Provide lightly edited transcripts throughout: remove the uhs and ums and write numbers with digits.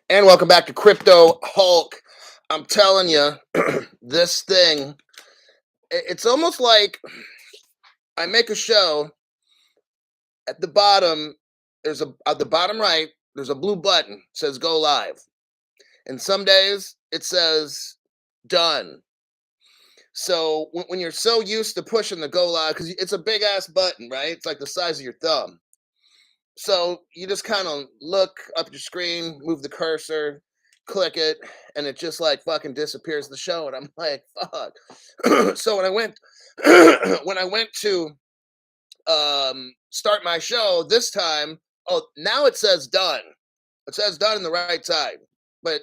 And welcome back to Crypto Hulk. I'm telling you, this thing, it's almost like I make a show at the bottom. There's at the bottom right, there's a blue button, it says go live. And some days it says done. So when you're so used to pushing the go live, because it's a big ass button, right? It's like the size of your thumb. So you just kind of look up your screen, move the cursor, click it, and it just like fucking disappears the show. And I'm like, fuck. So when I went to start my show this time, oh, now it says done. It says done in the right side. But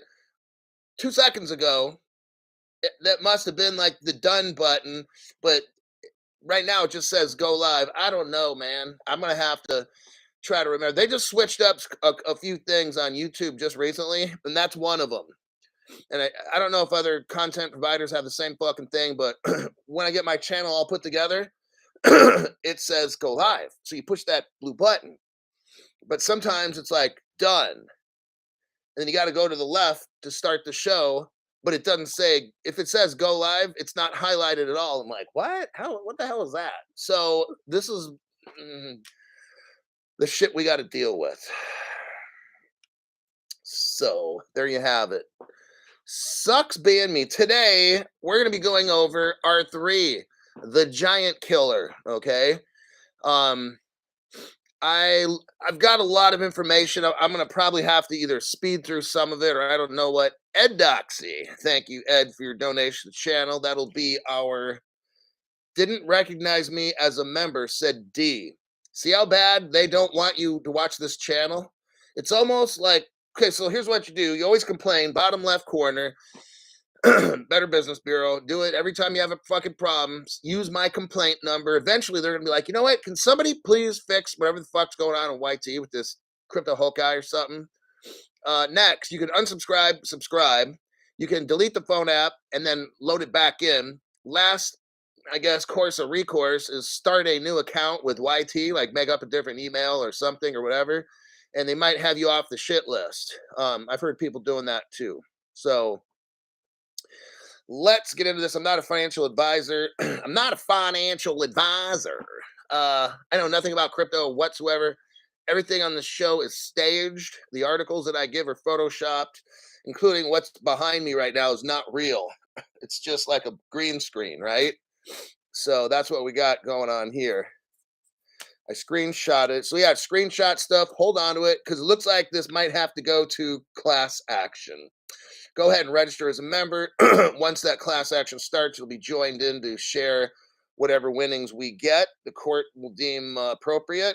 2 seconds ago, that must have been like the done button. But right now it just says go live. I don't know, man. I'm gonna have to try to remember. They just switched up a few things on YouTube just recently, and that's one of them. And I don't know if other content providers have the same fucking thing, but when I get my channel all put together, it says go live. So you push that blue button. But sometimes it's like done. And then you got to go to the left to start the show, but it doesn't say, if it says go live, it's not highlighted at all. I'm like, what? What the hell is that? So this is the shit we got to deal with. So there you have it. Sucks being me. Today, we're going to be going over R3, the giant killer, okay? I've got a lot of information. I'm going to probably have to either speed through some of it, or I don't know what. Ed Doxy, thank you, Ed, for your donation to the channel. That'll be our didn't recognize me as a member, said D. See how bad they don't want you to watch this channel? It's almost like, okay, so here's what you do. You always complain, bottom left corner, Better Business Bureau, do it every time you have a fucking problem. Use my complaint number. Eventually, they're going to be like, you know what? Can somebody please fix whatever the fuck's going on in YT with this Crypto Hulk guy or something? Next, you can unsubscribe, subscribe. You can delete the phone app and then load it back in. Last, I guess, course of recourse is start a new account with YT, like make up a different email or something or whatever, and they might have you off the shit list. I've heard people doing that too. So let's get into this. I'm not a financial advisor. I'm not a financial advisor. I know nothing about crypto whatsoever. Everything on the show is staged. The articles that I give are photoshopped, including what's behind me right now is not real. It's just like a green screen, right? So that's what we got going on here. I screenshot it. So yeah, screenshot stuff. Hold on to it because it looks like this might have to go to class action. Go ahead and register as a member. Once that class action starts, you'll be joined in to share whatever winnings we get. The court will deem appropriate.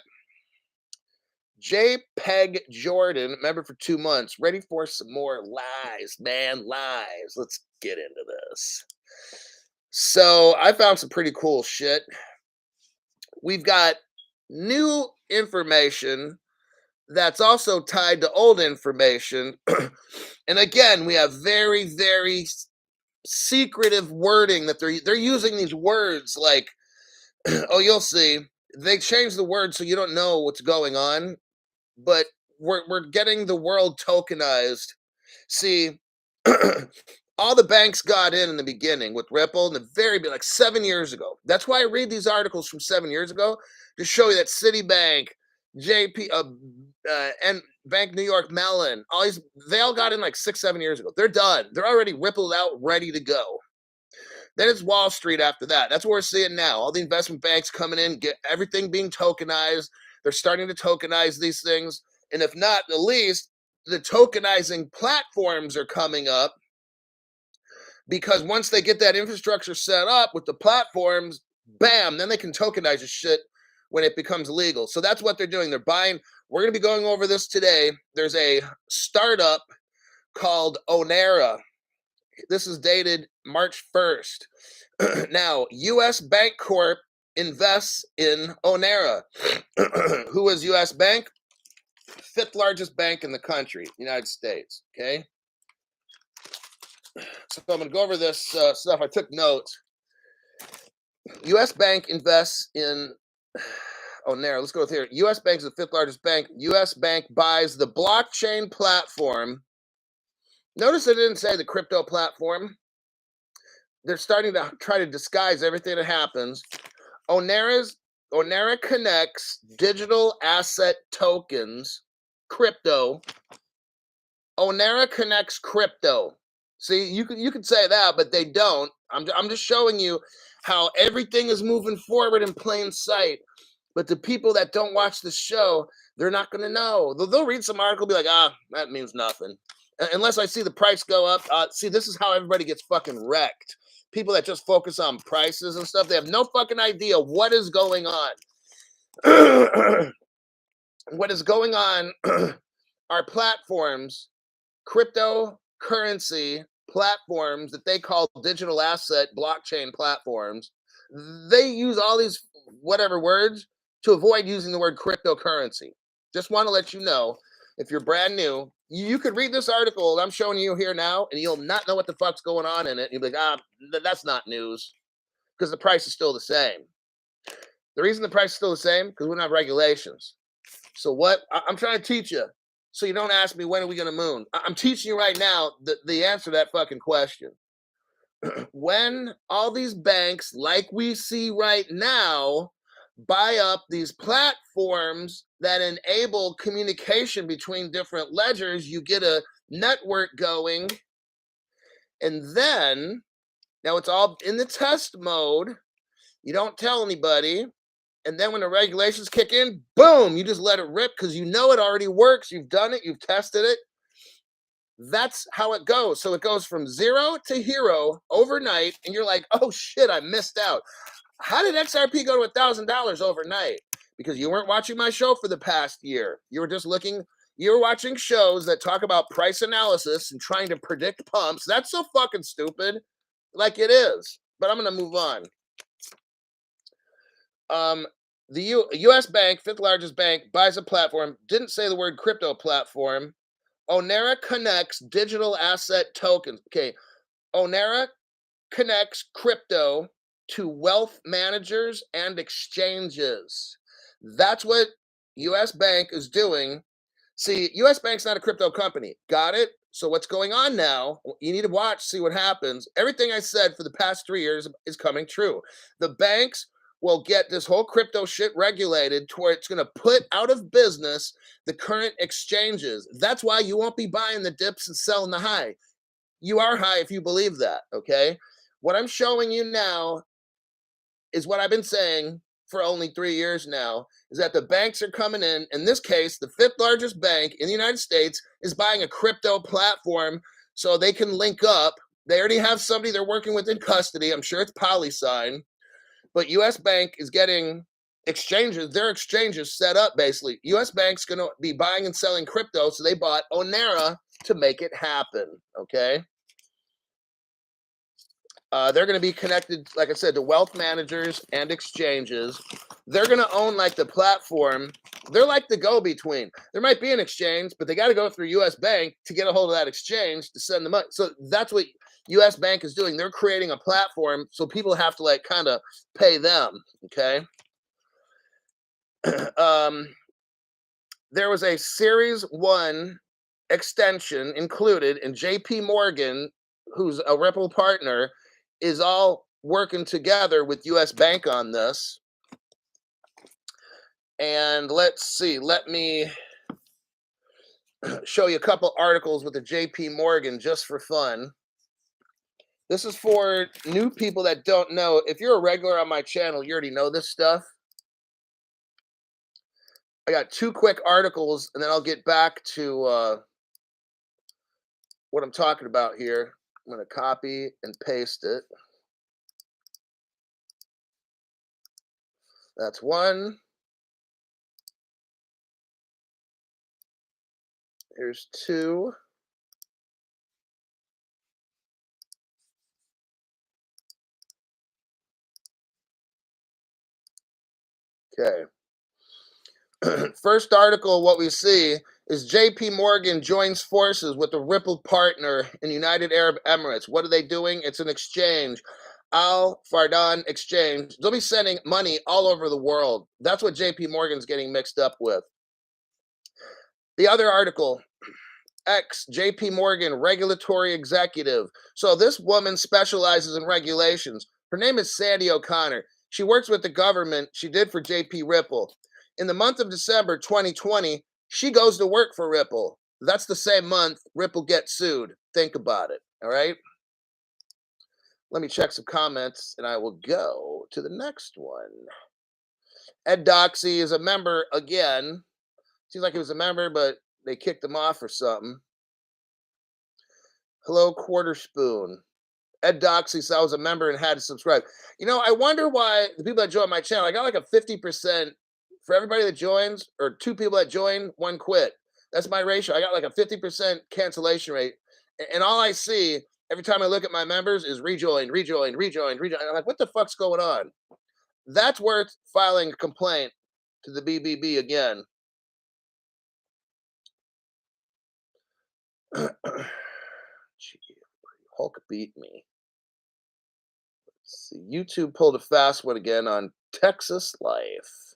JPEG Jordan, member for 2 months. Ready for some more lies, man, lies. Let's get into this. So I found some pretty cool shit. We've got new information that's also tied to old information. And again, we have very, very secretive wording that they're using these words like, oh, you'll see. They changed the word so you don't know what's going on, but we're getting the world tokenized. See, all the banks got in the beginning with Ripple in the very like 7 years ago. That's why I read these articles from 7 years ago to show you that Citibank, and Bank New York Mellon, they all got in like 6-7 years ago. They're done. They're already rippled out, ready to go. Then it's Wall Street after that. That's what we're seeing now. All the investment banks coming in, get everything being tokenized. They're starting to tokenize these things. And if not, at least the tokenizing platforms are coming up, because once they get that infrastructure set up with the platforms, bam, then they can tokenize the shit when it becomes legal. So that's what they're doing. They're buying. We're going to be going over this today. There's a startup called Onera. This is dated March 1st. Now, U.S. Bank Corp invests in Onera. Who is U.S. Bank? 5th largest bank in the country, United States. Okay. So I'm going to go over this stuff. I took notes. U.S. Bank invests in Onera. Let's go with here. U.S. Bank is the 5th largest bank. U.S. Bank buys the blockchain platform. Notice I didn't say the crypto platform. They're starting to try to disguise everything that happens. Onera connects digital asset tokens, crypto. Onera connects crypto. See, you could say that, but they don't. I'm just showing you how everything is moving forward in plain sight. But the people that don't watch the show, they're not going to know. They'll read some article, be like, that means nothing. Unless I see the price go up. See, this is how everybody gets fucking wrecked. People that just focus on prices and stuff, they have no fucking idea what is going on. What is going on are platforms, cryptocurrency platforms that they call digital asset blockchain platforms. They use all these whatever words to avoid using the word cryptocurrency. Just want to let you know, if you're brand new, you could read this article I'm showing you here now, and you'll not know what the fuck's going on in it. You'll be like, that's not news, because the price is still the same. The reason the price is still the same, because we don't have regulations. So what I'm trying to teach you, so you don't ask me when are we going to moon. I'm teaching you right now the answer to that fucking question. When all these banks, like we see right now, buy up these platforms that enable communication between different ledgers, you get a network going. And then, now it's all in the test mode. You don't tell anybody. And then when the regulations kick in, boom, you just let it rip because you know it already works. You've done it. You've tested it. That's how it goes. So it goes from 0 to hero overnight. And you're like, oh, shit, I missed out. How did XRP go to $1,000 overnight? Because you weren't watching my show for the past year. You were just you were watching shows that talk about price analysis and trying to predict pumps. That's so fucking stupid. Like it is. But I'm going to move on. The U.S. Bank, 5th largest bank, buys a platform. Didn't say the word crypto platform. Onera connects digital asset tokens. Okay, Onera connects crypto to wealth managers and exchanges. That's what U.S. Bank is doing. See, U.S. Bank's not a crypto company. Got it? So what's going on now, you need to watch, see what happens. Everything I said for the past 3 years is coming true. The banks will get this whole crypto shit regulated to where it's going to put out of business the current exchanges. That's why you won't be buying the dips and selling the high. You are high if you believe that, okay? What I'm showing you now is what I've been saying for only 3 years now, is that the banks are coming in. In this case, the 5th largest bank in the United States is buying a crypto platform so they can link up. They already have somebody they're working with in custody. I'm sure it's PolySign. But U.S. Bank is getting exchanges, their exchanges set up basically. U.S. Bank's going to be buying and selling crypto, so they bought Onera to make it happen, okay? They're going to be connected, like I said, to wealth managers and exchanges. They're going to own like the platform. They're like the go-between. There might be an exchange, but they got to go through U.S. Bank to get a hold of that exchange to send the money. So that's what U.S. Bank is doing. They're creating a platform, so people have to like kind of pay them, okay? There was a Series 1 extension included, and JPMorgan, who's a Ripple partner, is all working together with U.S. Bank on this. And let's see, let me show you a couple articles with the JPMorgan just for fun. This is for new people that don't know. If you're a regular on my channel, you already know this stuff. I got 2 quick articles, and then I'll get back to what I'm talking about here. I'm going to copy and paste it. That's 1. Here's 2. Okay. First article, what we see is JPMorgan joins forces with a Ripple partner in United Arab Emirates. What are they doing? It's an exchange. Al Fardan exchange. They'll be sending money all over the world. That's what JPMorgan's getting mixed up with. The other article, ex JPMorgan regulatory executive. So this woman specializes in regulations. Her name is Sandy O'Connor. She works with the government. She did for JP Ripple. In the month of December 2020, she goes to work for Ripple. That's the same month Ripple gets sued. Think about it. All right. Let me check some comments and I will go to the next one. Ed Doxy is a member again. Seems like he was a member, but they kicked him off or something. Hello, Quarter Spoon. Ed Doxy said I was a member and had to subscribe. I wonder why the people that join my channel, I got like a 50% for everybody that joins, or 2 people that join, 1 quit. That's my ratio. I got like a 50% cancellation rate. And all I see every time I look at my members is rejoin, rejoin, rejoin, rejoin. And I'm like, what the fuck's going on? That's worth filing a complaint to the BBB again. Gee, Hulk beat me. Let's see. YouTube pulled a fast one again on Texas Life.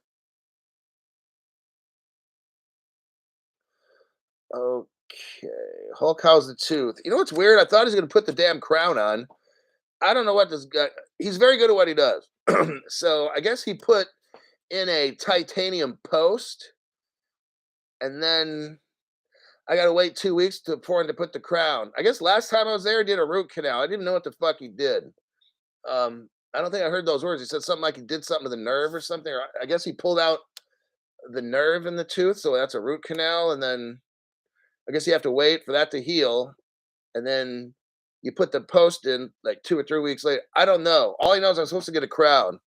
Okay. Hulk, how's the tooth? You know what's weird? I thought he was going to put the damn crown on. I don't know what this guy. He's very good at what he does. So I guess he put in a titanium post, and then I got to wait 2 weeks for him to put the crown. I guess last time I was there, he did a root canal. I didn't know what the fuck he did. I don't think I heard those words. He said something like he did something to the nerve or something. Or I guess he pulled out the nerve in the tooth, so that's a root canal. And then I guess you have to wait for that to heal, and then you put the post in like 2 or 3 weeks later. I don't know. All he knows I'm supposed to get a crown.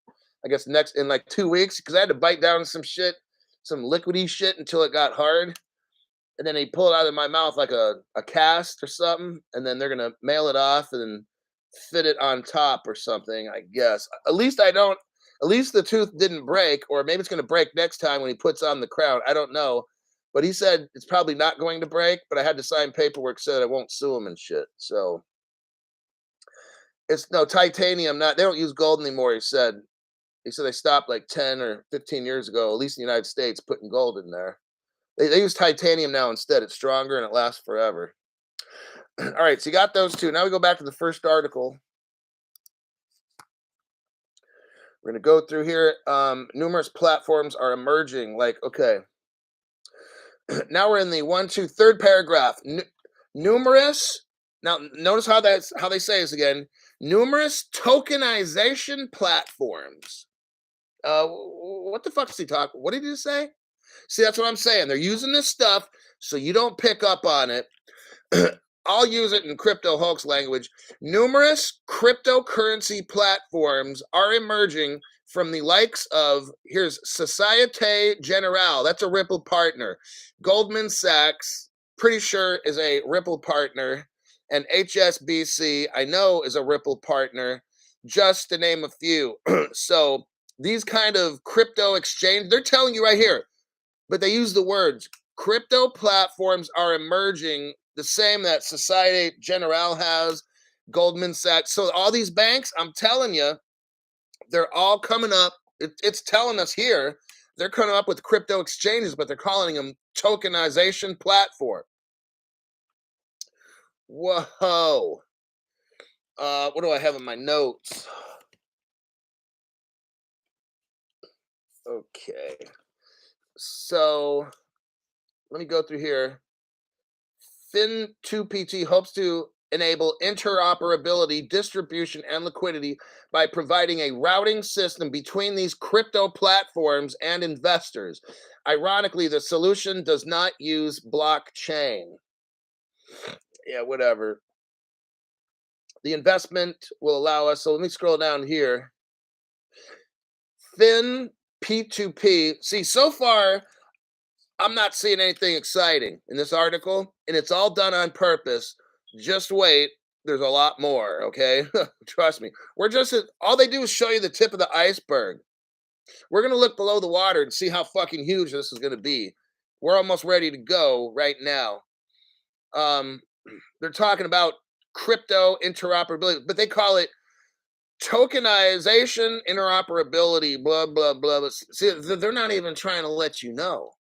I guess next in like 2 weeks because I had to bite down some shit, some liquidy shit until it got hard. And then they pull it out of my mouth like a cast or something, and then they're gonna mail it off and fit it on top or something, I guess. At least the tooth didn't break, or maybe it's gonna break next time when he puts on the crown. I don't know. But he said it's probably not going to break, but I had to sign paperwork said I won't sue him and shit. So it's no titanium, not they don't use gold anymore, he said. He said they stopped like 10 or 15 years ago, at least in the United States, putting gold in there. They use titanium now instead. It's stronger and it lasts forever. All right, so you got those 2. Now we go back to the first article. We're going to go through here. Numerous platforms are emerging. Like, okay. Now we're in the 1, 2, 3rd paragraph. Numerous. Now, notice how they say this again. Numerous tokenization platforms. What the fuck is he talking? What did he say? See, that's what I'm saying. They're using this stuff so you don't pick up on it. I'll use it in crypto hoax language. Numerous cryptocurrency platforms are emerging from the likes of, here's Societe Generale. That's a Ripple partner. Goldman Sachs, pretty sure, is a Ripple partner. And HSBC, I know, is a Ripple partner, just to name a few. So these kind of crypto exchange, they're telling you right here, but they use the words crypto platforms are emerging, the same that Societe Generale has, Goldman Sachs. So all these banks, I'm telling you, they're all coming up. It's telling us here, they're coming up with crypto exchanges, but they're calling them tokenization platform. Whoa. What do I have in my notes? Okay. So let me go through here. Fin2PT hopes to enable interoperability, distribution, and liquidity by providing a routing system between these crypto platforms and investors. Ironically, the solution does not use blockchain. Yeah, whatever. The investment will allow us, so let me scroll down here. Fin P2P. See, so far, I'm not seeing anything exciting in this article, and it's all done on purpose. Just wait. There's a lot more, okay? Trust me. All they do is show you the tip of the iceberg. We're going to look below the water and see how fucking huge this is going to be. We're almost ready to go right now. They're talking about crypto interoperability, but they call it Tokenization, interoperability, blah, blah, blah. See, they're not even trying to let you know.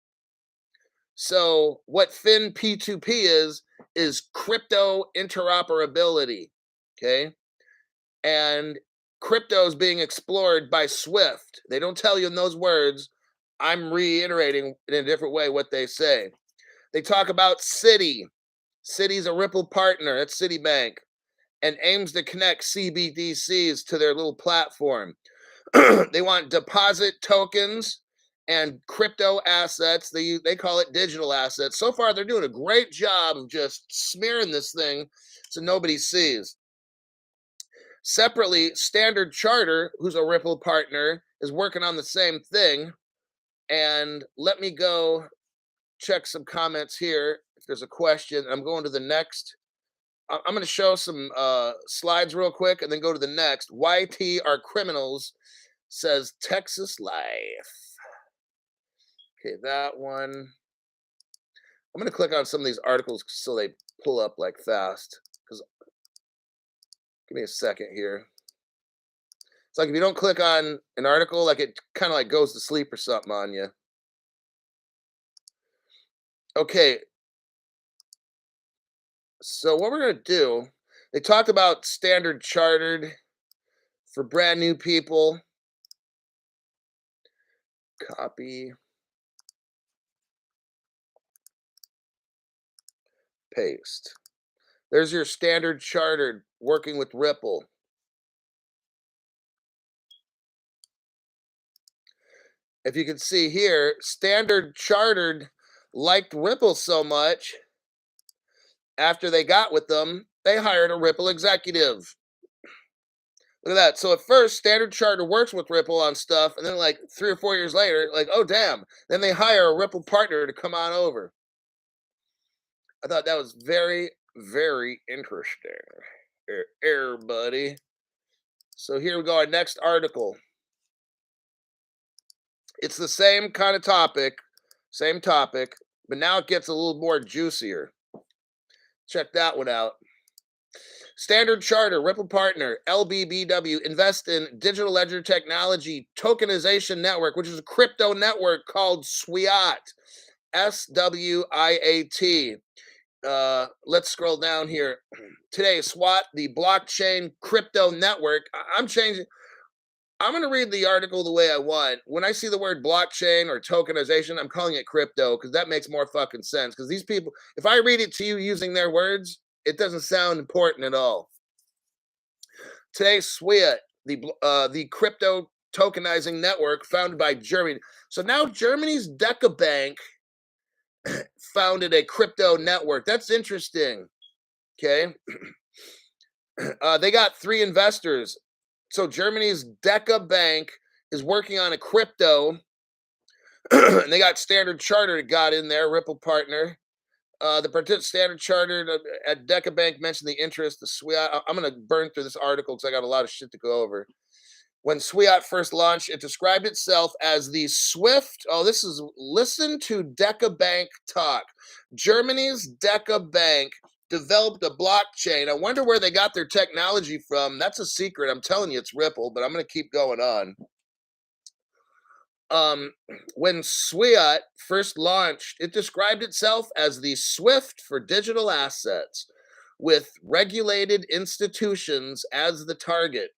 So what Fin P2P is crypto interoperability. Okay. And crypto is being explored by Swift. They don't tell you in those words. I'm reiterating in a different way what they say. They talk about Citi. Citi's a Ripple partner. That's Citibank, and aims to connect CBDCs to their little platform. They want deposit tokens and crypto assets. They call it digital assets. So far, they're doing a great job of just smearing this thing so nobody sees. Separately, Standard Charter, who's a Ripple partner, is working on the same thing. And let me go check some comments here. If there's a question, I'm going to the next. I'm going to show some slides real quick and then go to the next. YT are criminals, says Texas Life. Okay, that one. I'm going to click on some of these articles so they pull up like fast. Because give me a second here. It's like if you don't click on an article, like it kind of like goes to sleep or something on you. Okay. So what we're going to do, they talked about Standard Chartered for brand new people. Copy. Paste. There's your Standard Chartered working with Ripple. If you can see here, Standard Chartered liked Ripple so much, after they got with them, they hired a Ripple executive. Look at that. So at first, Standard Chartered works with Ripple on stuff, and then like 3 or 4 years later, like, oh damn, then they hire a Ripple partner to come on over. I thought that was very, very interesting. Air, buddy. So here we go, our next article. It's the same kind of topic, but now it gets a little more juicier. Check that one out. Standard Charter, Ripple partner, LBBW, invest in digital ledger technology tokenization network, which is a crypto network called Swiat, SWIAT. Let's scroll down here. Today, SWAT, the blockchain crypto network. I'm changing. I'm going to read the article the way I want. When I see the word blockchain or tokenization, I'm calling it crypto because that makes more fucking sense. Because these people, if I read it to you using their words, it doesn't sound important at all. Today, Swiat, the crypto tokenizing network founded by Germany. So now Germany's Deca Bank founded a crypto network. That's interesting. Okay. They got 3 investors. So Germany's Deca Bank is working on a crypto, and they got Standard Chartered got in there, Ripple partner. The Standard Chartered at Deca Bank mentioned the interest. The Swiat. I'm going to burn through this article because I got a lot of shit to go over. When Swiat first launched, it described itself as the Swift. Oh, listen to Deca Bank talk. Germany's Deca Bank developed a blockchain. I wonder where they got their technology from. That's a secret. I'm telling you, it's Ripple, but I'm going to keep going on. When Swiat first launched, it described itself as the Swift for digital assets, with regulated institutions as the target.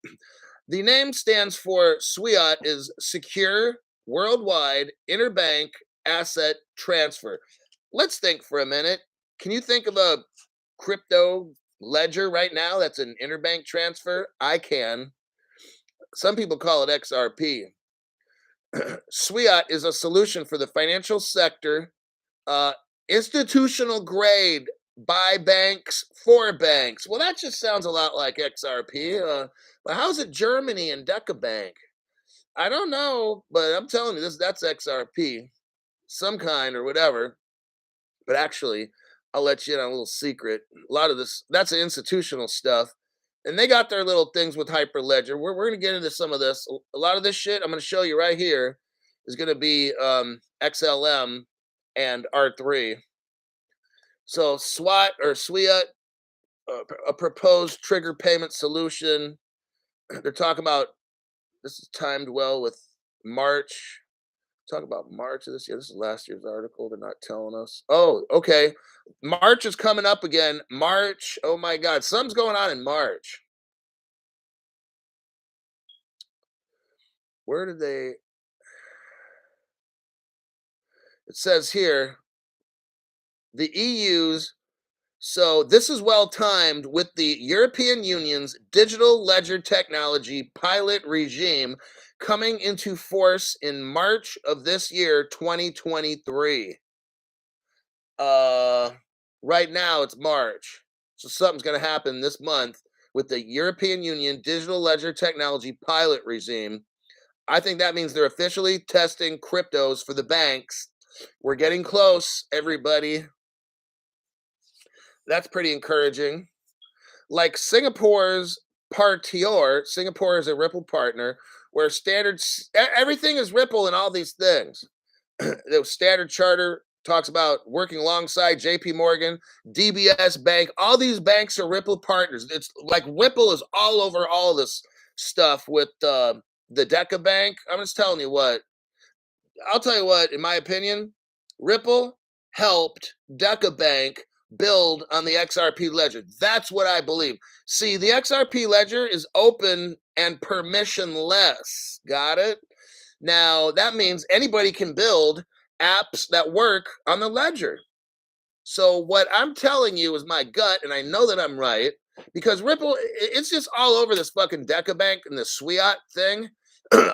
The name stands for Swiat is Secure Worldwide Interbank Asset Transfer. Let's think for a minute. Can you think of a crypto ledger right now that's an interbank transfer? I can. Some people call it XRP. Swiat is a solution for the financial sector, institutional grade by banks for banks. Well, that just sounds a lot like XRP. But how's it Germany and Deca Bank? I don't know, but I'm telling you, that's XRP, some kind or whatever. But actually, I'll let you in on a little secret. A lot of this, that's institutional stuff. And they got their little things with Hyperledger. We're going to get into some of this. A lot of this shit I'm going to show you right here is going to be XLM and R3. So Swiat, a proposed trigger payment solution. They're talking about this is timed well with March. Talk about March of this year. This is last year's article. They're not telling us. Oh, okay. March is coming up again. March. Oh my God. Something's going on in March. Where did they? It says here the EU's. So this is well timed with the European Union's digital ledger technology pilot regime coming into force in March of this year, 2023. Right now it's March. So something's going to happen this month with the European Union digital ledger technology pilot regime. I think that means they're officially testing cryptos for the banks. We're getting close, everybody. That's pretty encouraging. Like Singapore's Partior, Singapore is a Ripple partner, where everything is Ripple and all these things. The Standard Charter talks about working alongside JPMorgan, DBS Bank. All these banks are Ripple partners. It's like Ripple is all over all this stuff with the Deca Bank. I'm just telling you what. I'll tell you what, in my opinion, Ripple helped Deca Bank build on the XRP ledger. That's what I believe. See, the XRP ledger is open and permissionless. Got it? Now, that means anybody can build apps that work on the ledger. So what I'm telling you is my gut, and I know that I'm right, because Ripple, it's just all over this fucking Deca Bank and the Swiat thing.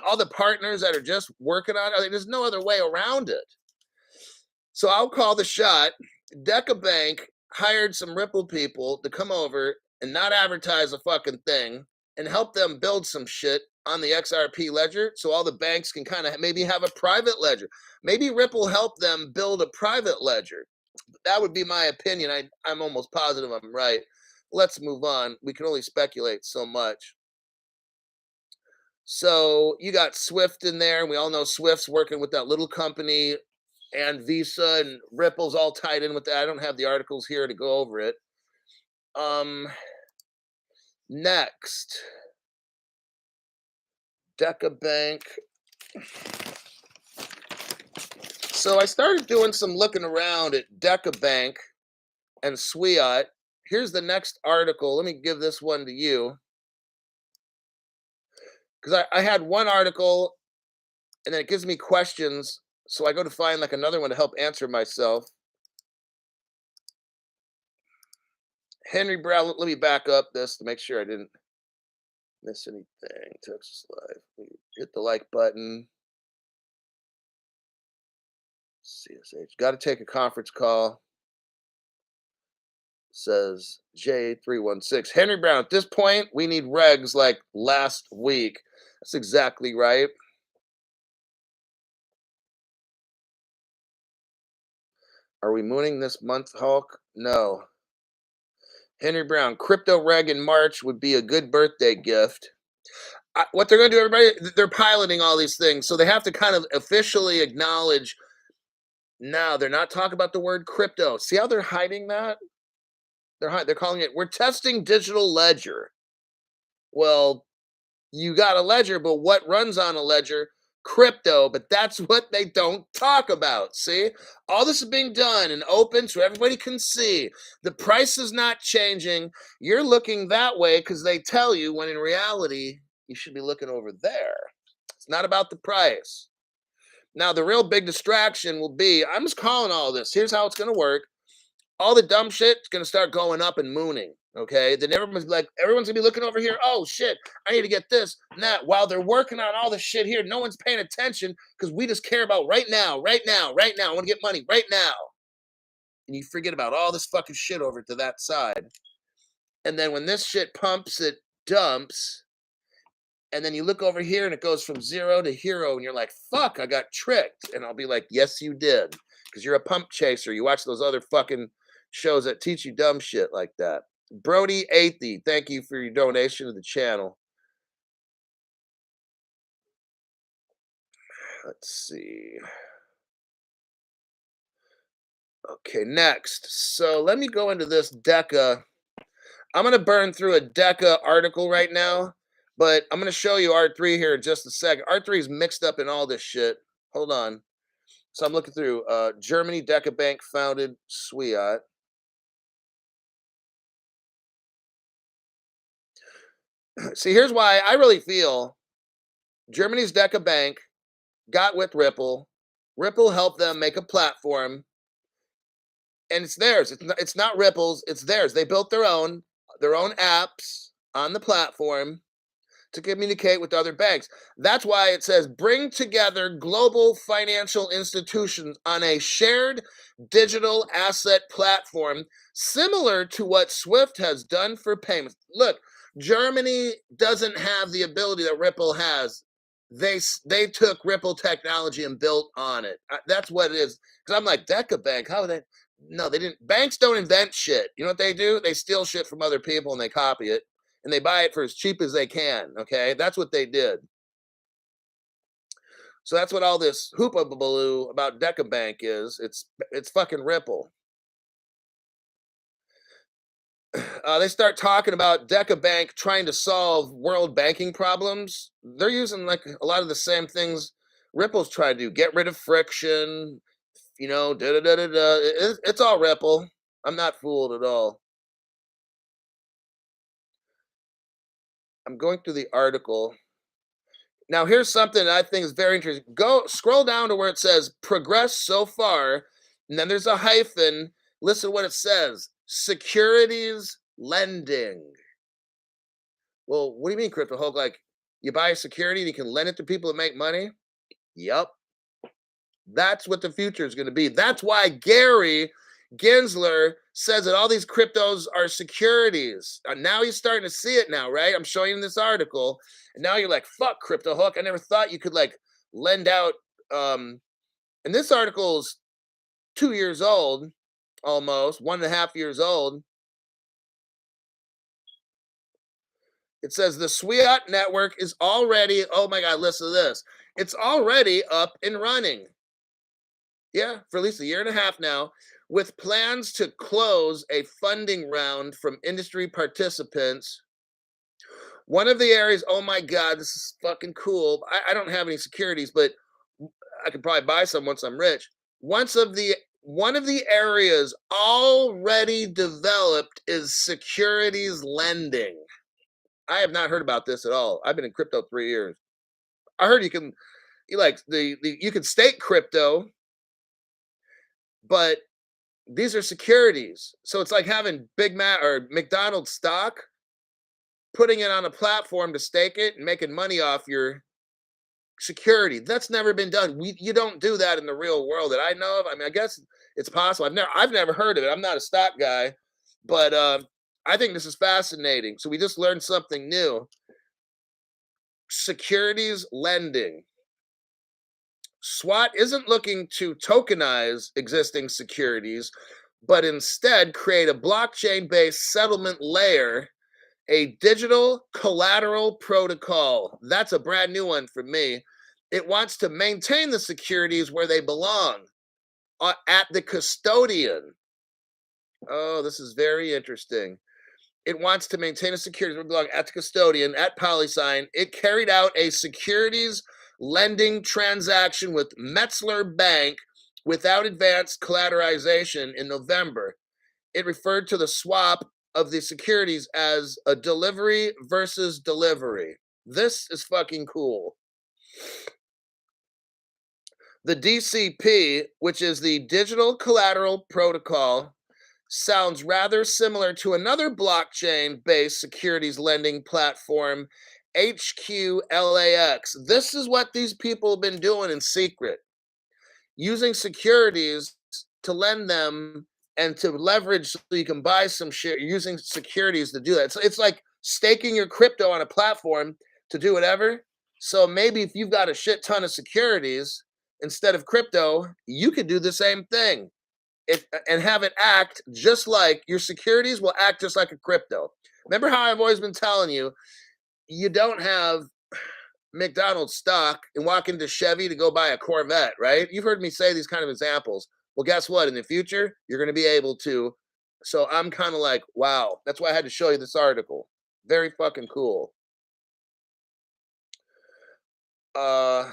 All the partners that are just working on it, there's no other way around it. So I'll call the shot. Deca Bank hired some Ripple people to come over and not advertise a fucking thing and help them build some shit on the XRP ledger so all the banks can kind of maybe have a private ledger. Maybe Ripple helped them build a private ledger. That would be my opinion. I'm almost positive I'm right. Let's move on. We can only speculate so much. So you got Swift in there, and we all know Swift's working with that little company and Visa and Ripple's all tied in with that. I don't have the articles here to go over it. Next, Deca Bank. So I started doing some looking around at Deca Bank and Swiat. Here's the next article. Let me give this one to you. Because I had one article and then it gives me questions. So I go to find like another one to help answer myself. Henry Brown, let me back up this to make sure I didn't miss anything. Texas Live. Hit the like button. CSH. Got to take a conference call. Says J316. Henry Brown, at this point, we need regs like last week. That's exactly right. Are we mooning this month, Hulk? No. Henry Brown, crypto reg in March would be a good birthday gift. What they're going to do, everybody, they're piloting all these things. So they have to kind of officially acknowledge. Now, they're not talking about the word crypto. See how they're hiding that? They're calling it, we're testing digital ledger. Well, you got a ledger, but what runs on a ledger? Crypto, but that's what they don't talk about. See, all this is being done and open so everybody can see. The price is not changing. You're looking that way because they tell you, when in reality you should be looking over there. It's not about the price. Now the real big distraction will be, I'm just calling all this. Here's how it's going to work. All the dumb shit's going to start going up and mooning. Okay, then everyone's gonna be looking over here. Oh shit, I need to get this and that. While they're working on all this shit here, no one's paying attention because we just care about right now, right now, right now. I want to get money right now, and you forget about all this fucking shit over to that side. And then when this shit pumps, it dumps, and then you look over here and it goes from 0 to hero, and you're like, "Fuck, I got tricked." And I'll be like, "Yes, you did," because you're a pump chaser. You watch those other fucking shows that teach you dumb shit like that. Brody Athey, thank you for your donation to the channel. Let's see. Okay, next. So let me go into this Deca. I'm going to burn through a Deca article right now. But I'm going to show you R3 here in just a second. R3 is mixed up in all this shit. Hold on. So I'm looking through Germany, Deca Bank founded Swiat. See, here's why I really feel Germany's Deca Bank got with Ripple. Ripple helped them make a platform, and it's theirs. It's not Ripple's. It's theirs. They built their own apps on the platform to communicate with other banks. That's why it says bring together global financial institutions on a shared digital asset platform, similar to what Swift has done for payments. Look, Germany doesn't have the ability that Ripple has. They took Ripple technology and built on it. That's what it is. Because I'm like, Deca Bank, how would they? No, they didn't. Banks don't invent shit. You know what they do? They steal shit from other people and they copy it and they buy it for as cheap as they can. Okay, that's what they did. So that's what all this hoopabaloo about Deca Bank is. It's fucking Ripple. They start talking about Deca Bank trying to solve world banking problems. They're using like a lot of the same things Ripple's trying to do. Get rid of friction. You know, da da da da da. It's all Ripple. I'm not fooled at all. I'm going through the article. Now, here's something I think is very interesting. Go scroll down to where it says progress so far, and then there's a hyphen. Listen to what it says. Securities lending. Well, what do you mean, Crypto Hulk? Like you buy a security and you can lend it to people to make money? Yep. That's what the future is going to be. That's why Gary Gensler says that all these cryptos are securities. Now he's starting to see it now, right? I'm showing you this article. And now you're like, fuck, Crypto Hook. I never thought you could like lend out. And this article's 2 years old, almost 1.5 years old. It says the Swiat network is already, oh my God, listen to this. It's already up and running. Yeah, for at least a year and a half now, with plans to close a funding round from industry participants. One of the areas, oh my God, this is fucking cool. I don't have any securities, but I could probably buy some once I'm rich. One of the areas already developed is securities lending. I have not heard about this at all. I've been in crypto 3 years. I heard you can stake crypto, but these are securities. So it's like having Big Mac or McDonald's stock, putting it on a platform to stake it and making money off your security. That's never been done. You don't do that in the real world that I know of. I mean, I guess it's possible. I've never heard of it. I'm not a stock guy, but I think this is fascinating. So we just learned something new. Securities lending. SWAT isn't looking to tokenize existing securities, but instead create a blockchain-based settlement layer, a digital collateral protocol. That's a brand new one for me. It wants to maintain the securities where they belong, at the custodian. Oh, this is very interesting. It wants to maintain a securities where they belong at the custodian, at PolySign. It carried out a securities lending transaction with Metzler Bank without advanced collateralization in November. It referred to the swap of the securities as a delivery versus delivery. This is fucking cool. The DCP, which is the Digital Collateral Protocol, sounds rather similar to another blockchain-based securities lending platform, HQLAX. This is what these people have been doing in secret, using securities to lend them and to leverage so you can buy some share, using securities to do that. So it's like staking your crypto on a platform to do whatever. So maybe if you've got a shit ton of securities instead of crypto, you could do the same thing. And have it act just like your securities will act just like a crypto. Remember how I've always been telling you, you don't have McDonald's stock and walk into Chevy to go buy a Corvette, right? You've heard me say these kind of examples. Well, guess what? In the future, you're going to be able to. So I'm kind of like, wow. That's why I had to show you this article. Very fucking cool. Uh,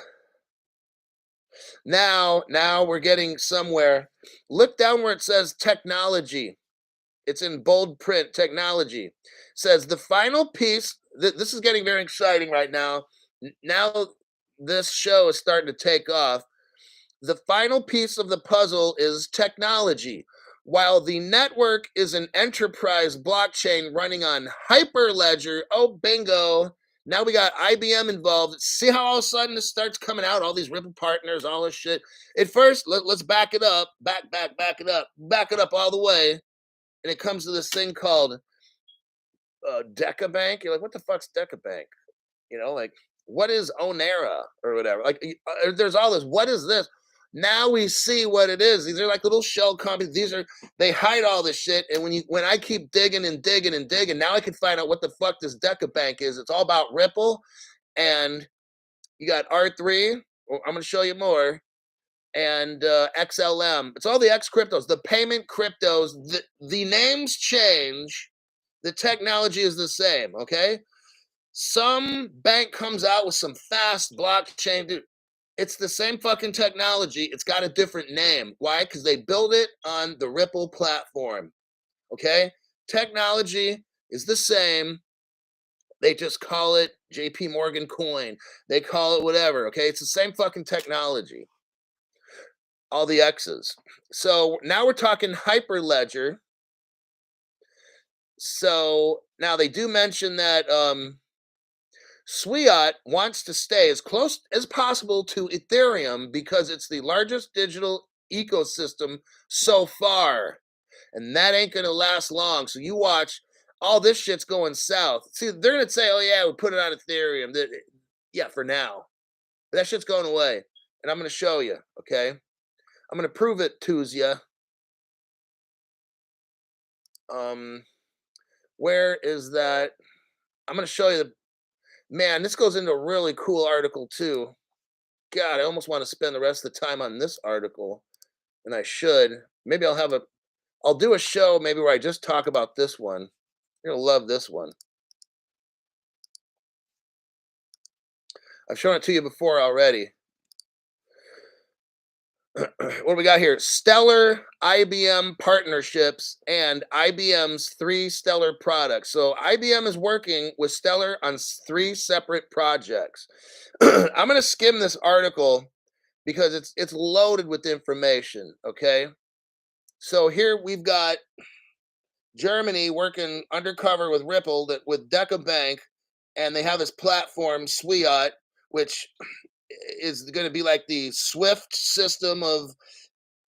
now we're getting somewhere. Look down where it says technology. It's in bold print. Technology says the final piece. This is getting very exciting right now. Now this show is starting to take off. The final piece of the puzzle is technology. While the network is an enterprise blockchain running on Hyperledger, oh, bingo. Now we got IBM involved. See how all of a sudden this starts coming out, all these Ripple partners, all this shit. At first, let's back it up, back it up all the way. And it comes to this thing called Deca Bank. You're like, what the fuck's Deca Bank? Like, what is Onera or whatever? Like, there's all this. What is this? Now we see what it is. These are like little shell companies. They hide all this shit. And when I keep digging and digging and digging, now I can find out what the fuck this Deca Bank is. It's all about Ripple, and you got R3. Well, I'm gonna show you more, and XLM. It's all the X cryptos, the payment cryptos. The names change, the technology is the same. Okay. Some bank comes out with some fast blockchain, dude. It's the same fucking technology. It's got a different name. Why? Because they build it on the Ripple platform. Okay? Technology is the same. They just call it JPMorgan coin. They call it whatever. Okay? It's the same fucking technology. All the X's. So now we're talking Hyperledger. So now they do mention that Swiat wants to stay as close as possible to Ethereum because it's the largest digital ecosystem so far. And that ain't going to last long. So you watch, all this shit's going south. See, they're going to say, oh, yeah, we put it on Ethereum. Yeah, for now. But that shit's going away. And I'm going to show you, okay? I'm going to prove it to you. Where is that? I'm going to show you the. Man, this goes into a really cool article too. God, I almost want to spend the rest of the time on this article, and I should. Maybe I'll do a show maybe where I just talk about this one. You're gonna love this one. I've shown it to you before already. What do we got here? Stellar IBM partnerships and IBM's 3 Stellar products. So IBM is working with Stellar on 3 separate projects. I'm going to skim this article because it's loaded with information, okay? So here we've got Germany working undercover with Ripple, with Deca Bank, and they have this platform, Swiat, which is going to be like the Swift system of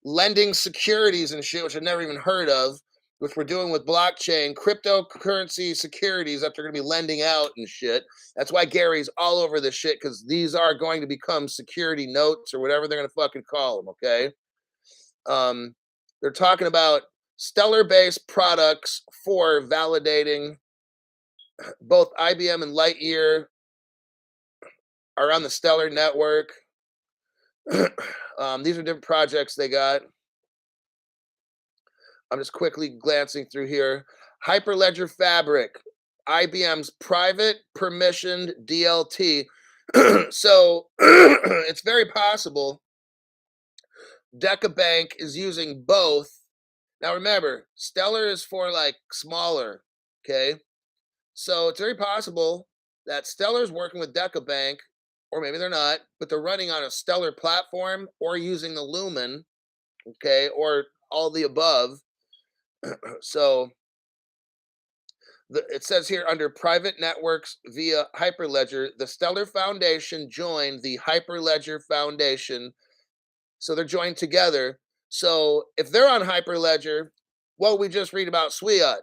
lending securities and shit, which I've never even heard of, which we're doing with blockchain, cryptocurrency securities that they're going to be lending out and shit. That's why Gary's all over this shit, because these are going to become security notes or whatever they're going to fucking call them, okay? They're talking about Stellar-based products for validating. Both IBM and Lightyear are on the Stellar network. These are different projects they got. I'm just quickly glancing through here. Hyperledger Fabric, IBM's private permissioned DLT. So it's very possible Deca Bank is using both. Now remember, Stellar is for like smaller, okay? So it's very possible that Stellar's working with Deca Bank, or maybe they're not, but they're running on a Stellar platform or using the Lumen, okay, or all the above. So it says here under private networks via Hyperledger, the Stellar Foundation joined the Hyperledger Foundation. So they're joined together. So if they're on Hyperledger, what we just read about Swiat,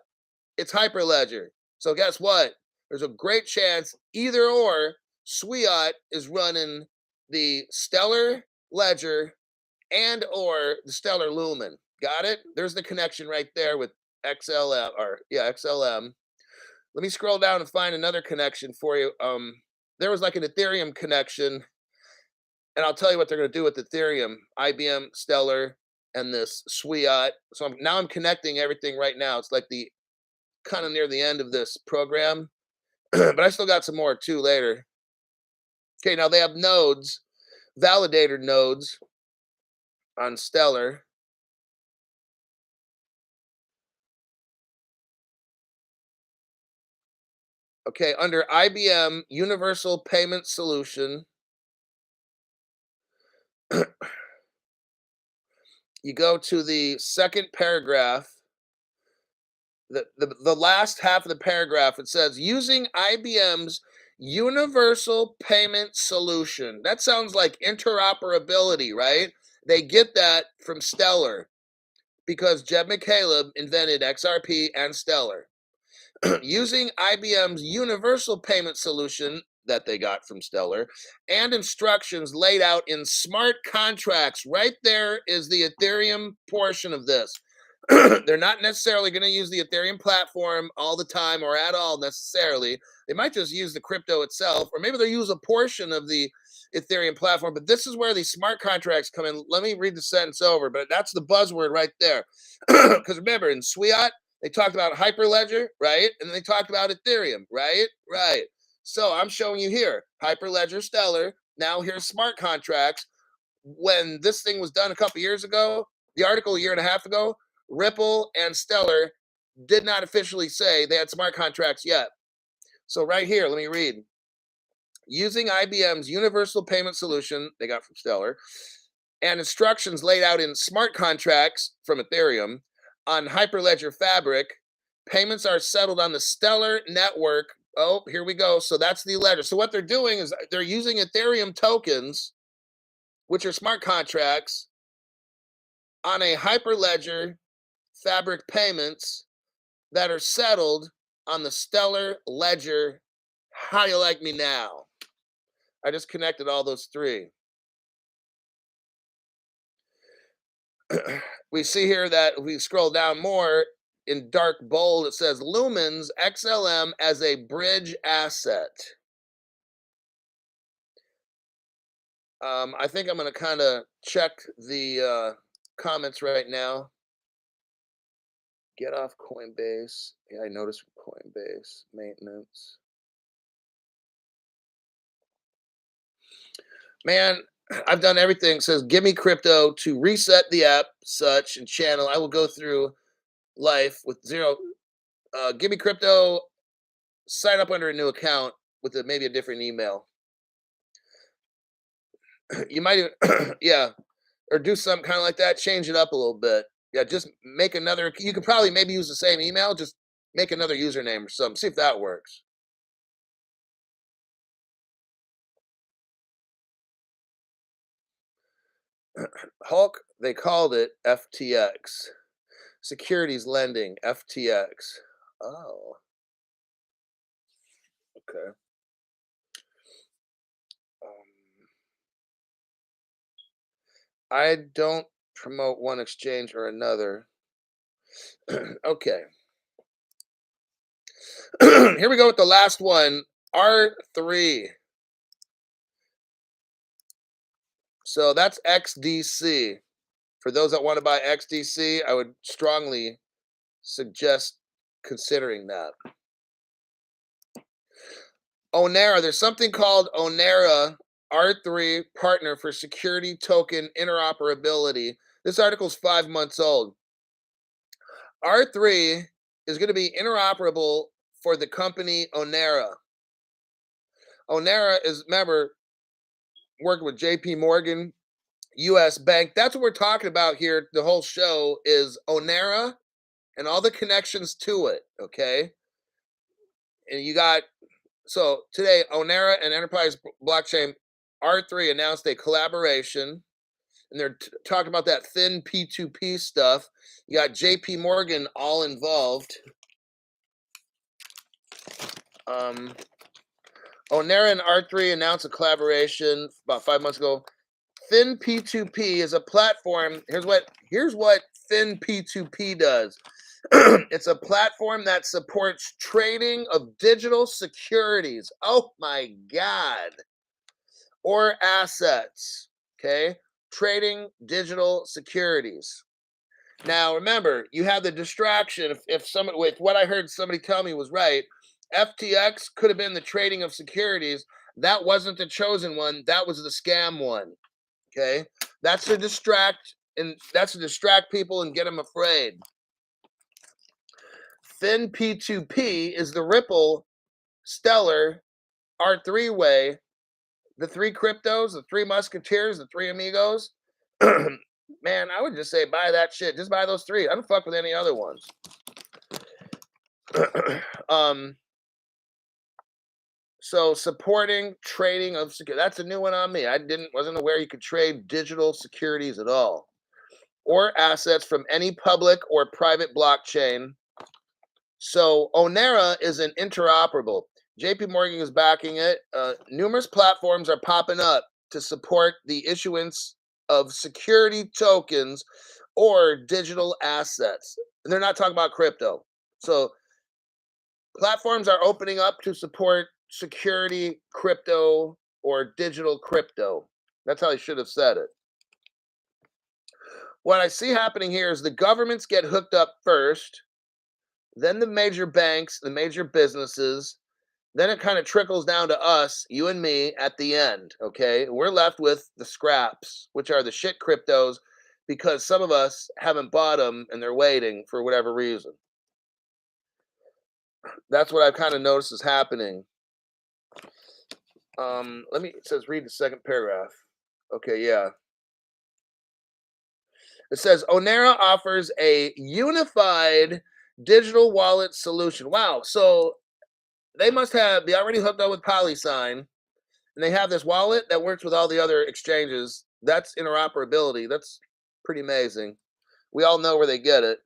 it's Hyperledger. So guess what? There's a great chance either or Swiat is running the Stellar Ledger and or the Stellar Lumen. Got it? There's the connection right there with XLM XLM. Let me scroll down and find another connection for you. There was like an Ethereum connection, and I'll tell you what they're going to do with Ethereum, IBM, Stellar, and this Swiat. So now I'm connecting everything right now. It's like the kind of near the end of this program, but I still got some more too later. Okay, now they have nodes, validator nodes on Stellar. Okay, under IBM Universal Payment Solution, you go to the second paragraph, the last half of the paragraph, it says using IBM's Universal Payment Solution. That sounds like interoperability, right? They get that from Stellar because Jed McCaleb invented XRP and Stellar. Using IBM's Universal Payment Solution that they got from Stellar and instructions laid out in smart contracts. Right there is the Ethereum portion of this. They're not necessarily going to use the Ethereum platform all the time or at all necessarily. They might just use the crypto itself, or maybe they'll use a portion of the Ethereum platform. But this is where these smart contracts come in. Let me read the sentence over, but that's the buzzword right there. Because remember, in Swiat, they talked about Hyperledger, right? And they talked about Ethereum, right? Right. So I'm showing you here, Hyperledger, Stellar. Now here's smart contracts. When this thing was done a couple years ago, the article a year and a half ago, Ripple and Stellar did not officially say they had smart contracts yet. So right here, let me read. Using IBM's Universal Payment Solution they got from Stellar and instructions laid out in smart contracts from Ethereum on Hyperledger Fabric, payments are settled on the Stellar network. Oh, here we go. So that's the ledger. So what they're doing is they're using Ethereum tokens, which are smart contracts, on a Hyperledger Fabric payments that are settled on the Stellar ledger. How do you like me now? I just connected all those three. We see here that if we scroll down more in dark bold, it says Lumens XLM as a bridge asset. I think I'm going to kind of check the comments right now. Get off Coinbase. Yeah, I noticed Coinbase maintenance. Man, I've done everything. It says give me crypto to reset the app, such and channel. I will go through life with zero. Give me crypto. Sign up under a new account with maybe a different email. You might even, yeah, or do something kind of like that. Change it up a little bit. Yeah, just make another. You could probably maybe use the same email. Just make another username or something. See if that works. Hulk, they called it FTX. Securities lending, FTX. Oh, okay. I don't promote one exchange or another. Okay. Here we go with the last one, R3. So that's XDC. For those that want to buy XDC, I would strongly suggest considering that. Onera, there's something called Onera R3 Partner for Security Token Interoperability. This article is 5 months old. R3 is going to be interoperable for the company Onera. Onera is, remember, working with JPMorgan, US Bank. That's what we're talking about here. The whole show is Onera and all the connections to it, okay? And you got, so today, Onera and Enterprise Blockchain R3 announced a collaboration, and they're talking about that thin P2P stuff. You got JPMorgan all involved. Onera and R3 announced a collaboration about 5 months ago. Thin P2P is a platform. Here's what Thin P2P does. It's a platform that supports trading of digital securities. Oh my God. Or assets. Okay. Trading digital securities. Now remember, you have the distraction. If somebody, with what I heard somebody tell me was right, FTX could have been the trading of securities. That wasn't the chosen one. That was the scam one. Okay. That's to distract people and get them afraid. Fin P2P is the Ripple, Stellar, R3 way. The three cryptos, the three musketeers, the three amigos. Man, I would just say buy that shit. Just buy those three. I don't fuck with any other ones. So supporting trading of security. That's a new one on me. I wasn't aware you could trade digital securities at all, or assets from any public or private blockchain. So Onera is an interoperable. JPMorgan is backing it. Numerous platforms are popping up to support the issuance of security tokens or digital assets. And they're not talking about crypto. So platforms are opening up to support security crypto or digital crypto. That's how I should have said it. What I see happening here is the governments get hooked up first, then the major banks, the major businesses, then it kind of trickles down to us, you and me, at the end, okay? We're left with the scraps, which are the shit cryptos, because some of us haven't bought them and they're waiting for whatever reason. That's what I've kind of noticed is happening. It says read the second paragraph. Okay, yeah. It says Onera offers a unified digital wallet solution. Wow, so they must be already hooked up with PolySign, and they have this wallet that works with all the other exchanges. That's interoperability. That's pretty amazing. We all know where they get it.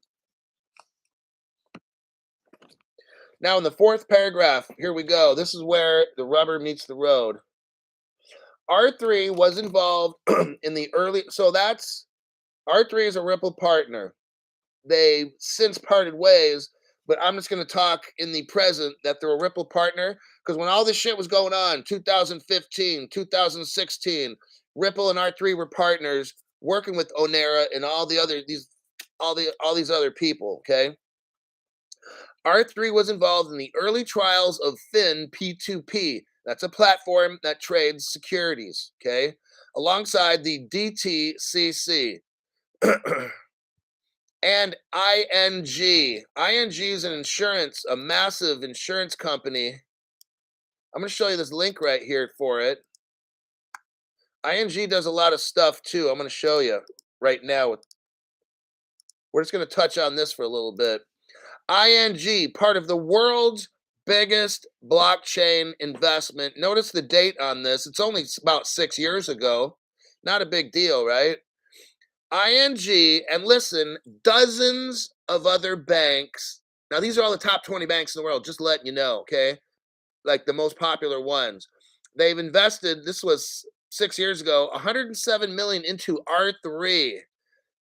Now, in the fourth paragraph, here we go. This is where the rubber meets the road. R3 was involved in the early, so that's, R3 is a Ripple partner. They since parted ways, but I'm just going to talk in the present that they're a Ripple partner, because when all this shit was going on, 2015, 2016, Ripple and R3 were partners working with Onera and all these other people, okay? R3 was involved in the early trials of Fin P2P. That's a platform that trades securities, okay? Alongside the DTCC. And ING. ING is an insurance, a massive insurance company. I'm going to show you this link right here for it. ING does a lot of stuff too. I'm going to show you right now. We're just going to touch on this for a little bit. ING, part of the world's biggest blockchain investment. Notice the date on this. It's only about 6 years ago. Not a big deal, right? ING, and listen, dozens of other banks. Now, these are all the top 20 banks in the world, just letting you know, okay? Like the most popular ones. They've invested, this was 6 years ago, 107 million into R3,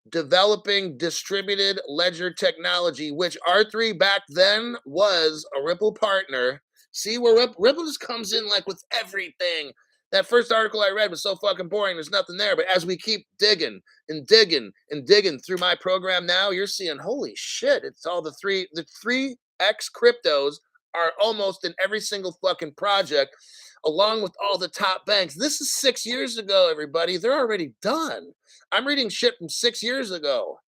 developing distributed ledger technology, which R3 back then was a Ripple partner. See where Ripple just comes in like with everything. That first article I read was so fucking boring. There's nothing there. But as we keep digging and digging and digging through my program now, you're seeing, holy shit, it's all the 3x cryptos are almost in every single fucking project, along with all the top banks. This is 6 years ago, everybody. They're already done. I'm reading shit from 6 years ago.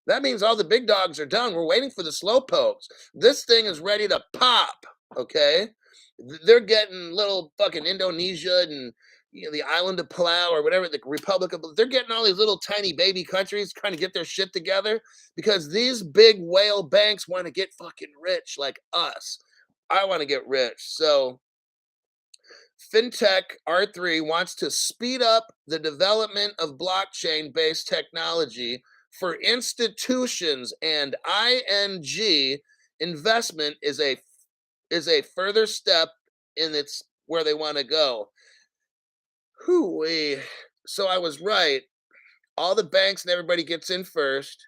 That means all the big dogs are done. We're waiting for the slow pokes. This thing is ready to pop, okay? They're getting little fucking Indonesia and the island of Palau or whatever, the Republic of, they're getting all these little tiny baby countries trying to get their shit together because these big whale banks want to get fucking rich like us. I want to get rich. So FinTech R3 wants to speed up the development of blockchain-based technology for institutions, and ING investment is a further step in its where they want to go. Hooey. So I was right. All the banks and everybody gets in first.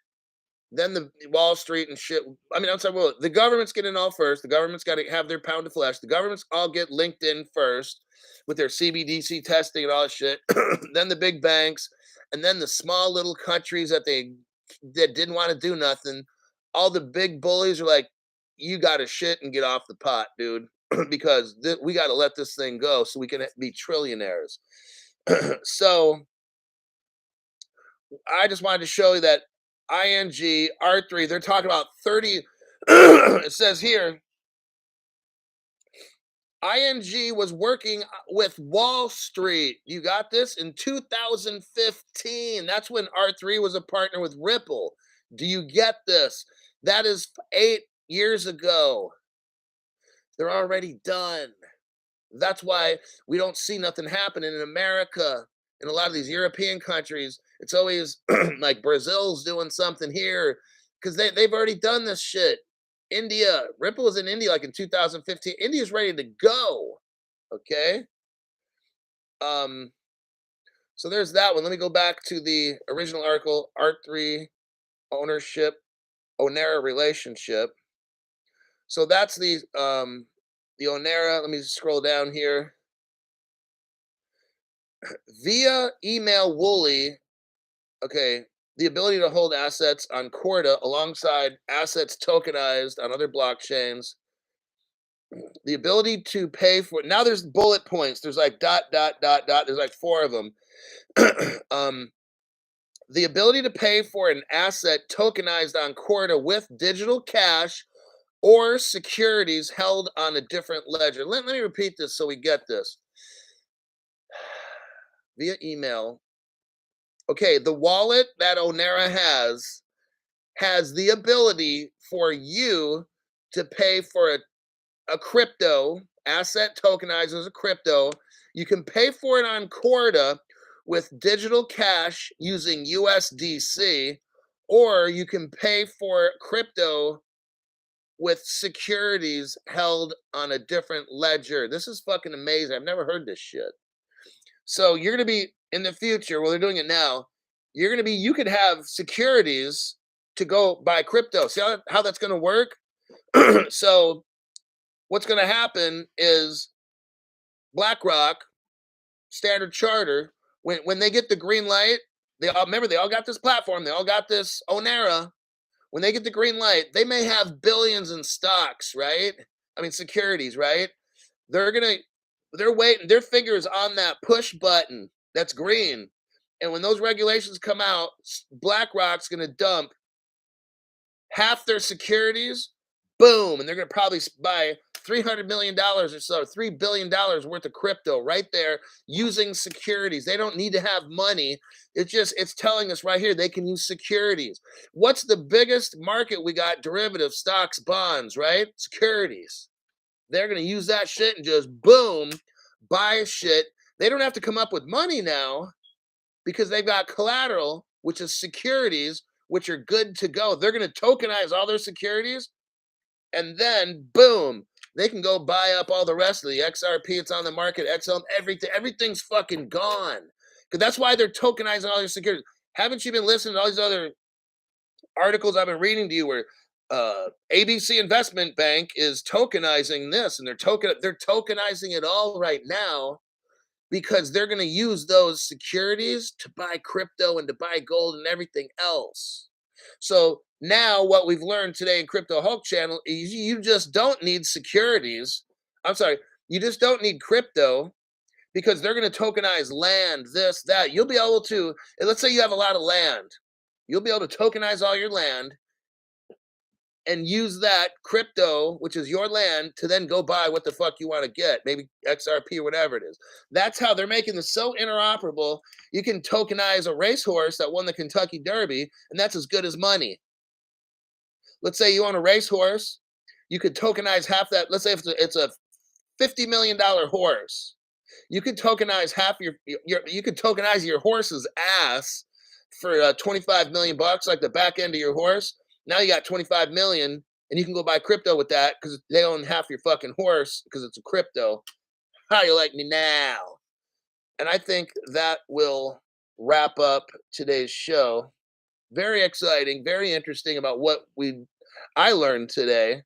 Then the Wall Street and shit. I mean, outside world, the governments get in all first. The government's got to have their pound of flesh. The governments all get linked in first with their CBDC testing and all that shit. Then the big banks, and then the small little countries that didn't want to do nothing. All the big bullies are like, you got to shit and get off the pot, dude. because we got to let this thing go so we can be trillionaires. So I just wanted to show you that ING R3, they're talking about 30. It says here, ING was working with Wall Street. You got this? In 2015. That's when R3 was a partner with Ripple. Do you get this? That is 8 years ago. They're already done. That's why we don't see nothing happening in America. In a lot of these European countries, it's always like Brazil's doing something here because they've already done this shit. India, Ripple was in India like in 2015. India's ready to go. Okay. Um, so there's that one. Let me go back to the original article, R3 ownership, Onera relationship. So that's the Onera. Let me scroll down here. Via email Wooly, okay, the ability to hold assets on Corda alongside assets tokenized on other blockchains, the ability to pay for now there's bullet points. There's like dot, dot, dot, dot. There's like 4 of them. The ability to pay for an asset tokenized on Corda with digital cash or securities held on a different ledger. Let me repeat this so we get this. Via email. Okay, the wallet that Onera has the ability for you to pay for a crypto asset tokenized as a crypto. You can pay for it on Corda with digital cash using USDC, or you can pay for crypto with securities held on a different ledger. This is fucking amazing. I've never heard this shit. So you're going to be in the future, well, they're doing it now. You could have securities to go buy crypto. See how that's going to work? So what's going to happen is BlackRock, Standard Charter, when they get the green light, they all got this platform. They all got this Onera. When they get the green light, they may have billions in stocks, right? I mean, securities, right? They're waiting. Their finger is on that push button that's green. And when those regulations come out, BlackRock's going to dump half their securities, boom, and they're going to probably buy $300 million or so, $3 billion worth of crypto right there using securities. They don't need to have money. It's telling us right here they can use securities. What's the biggest market we got? Derivatives, stocks, bonds, right? Securities. They're going to use that shit and just boom, buy shit. They don't have to come up with money now because they've got collateral, which is securities, which are good to go. They're going to tokenize all their securities, and then boom, they can go buy up all the rest of the XRP. It's on the market, XL, everything. Everything's fucking gone. Because that's why they're tokenizing all their securities. Haven't you been listening to all these other articles I've been reading to you where ABC Investment Bank is tokenizing this, and they're tokenizing it all right now because they're going to use those securities to buy crypto and to buy gold and everything else. So now what we've learned today in Crypto Hulk Channel is you just don't need securities. I'm sorry, you just don't need crypto because they're going to tokenize land, this, that. You'll be able to, let's say you have a lot of land. You'll be able to tokenize all your land and use that crypto, which is your land, to then go buy what the fuck you want to get, maybe XRP or whatever it is. That's how they're making this so interoperable. You can tokenize a racehorse that won the Kentucky Derby, and that's as good as money. Let's say you own a racehorse, you could tokenize half that. Let's say if it's a $50 million horse, you could tokenize half you could tokenize your horse's ass for 25 million bucks, like the back end of your horse. Now you got 25 million, and you can go buy crypto with that because they own half your fucking horse because it's a crypto. How you like me now? And I think that will wrap up today's show. Very exciting, very interesting about what I learned today.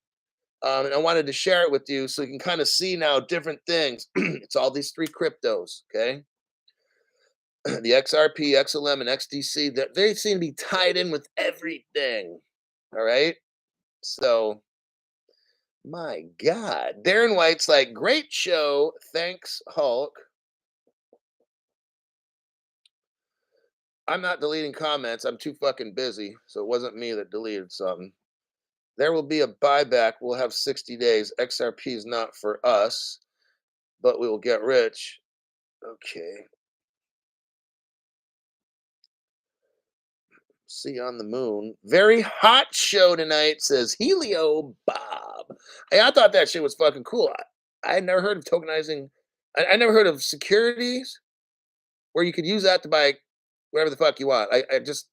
And I wanted to share it with you so you can kind of see now different things. It's all these 3 cryptos, okay? The XRP, XLM, and XDC, they seem to be tied in with everything. All right. So My God. Darren White's like, great show. Thanks, Hulk. I'm not deleting comments. I'm too fucking busy. So it wasn't me that deleted something. There will be a buyback. We'll have 60 days. XRP is not for us, but we will get rich. Okay. See you on the moon. Very hot show tonight, says Helio Bob. Hey, I thought that shit was fucking cool. I had never heard of tokenizing. I never heard of securities where you could use that to buy whatever the fuck you want. I just,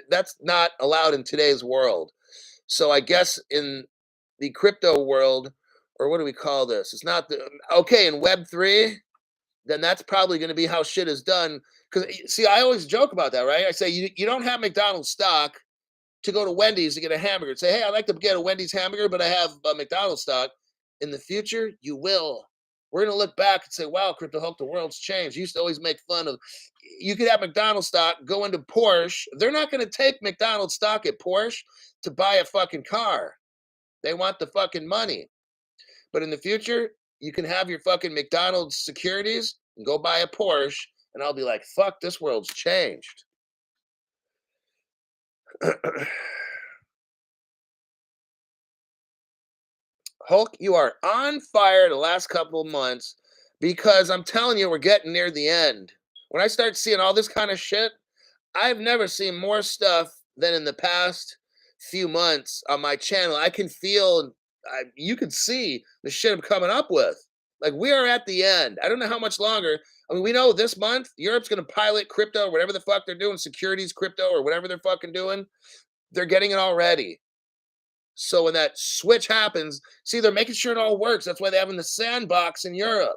that's not allowed in today's world. So I guess in the crypto world, or what do we call this? It's not the, okay, in Web3, then that's probably going to be how shit is done. Because see, I always joke about that, right? I say you don't have McDonald's stock to go to Wendy's to get a hamburger. Say, hey, I'd like to get a Wendy's hamburger, but I have McDonald's stock. In the future, you will. We're going to look back and say, wow, Crypto Hulk, the world's changed. You used to always make fun of, you could have McDonald's stock, go into Porsche. They're not going to take McDonald's stock at Porsche to buy a fucking car. They want the fucking money. But in the future, you can have your fucking McDonald's securities and go buy a Porsche, and I'll be like, fuck, this world's changed. Hulk, you are on fire the last couple of months because I'm telling you, we're getting near the end. When I start seeing all this kind of shit, I've never seen more stuff than in the past few months on my channel. I can feel, you can see the shit I'm coming up with. Like, we are at the end. I don't know how much longer. I mean, we know this month Europe's going to pilot crypto, whatever the fuck they're doing, securities crypto or whatever they're fucking doing. They're getting it already. So when that switch happens, see, they're making sure it all works. That's why they're having the sandbox in Europe.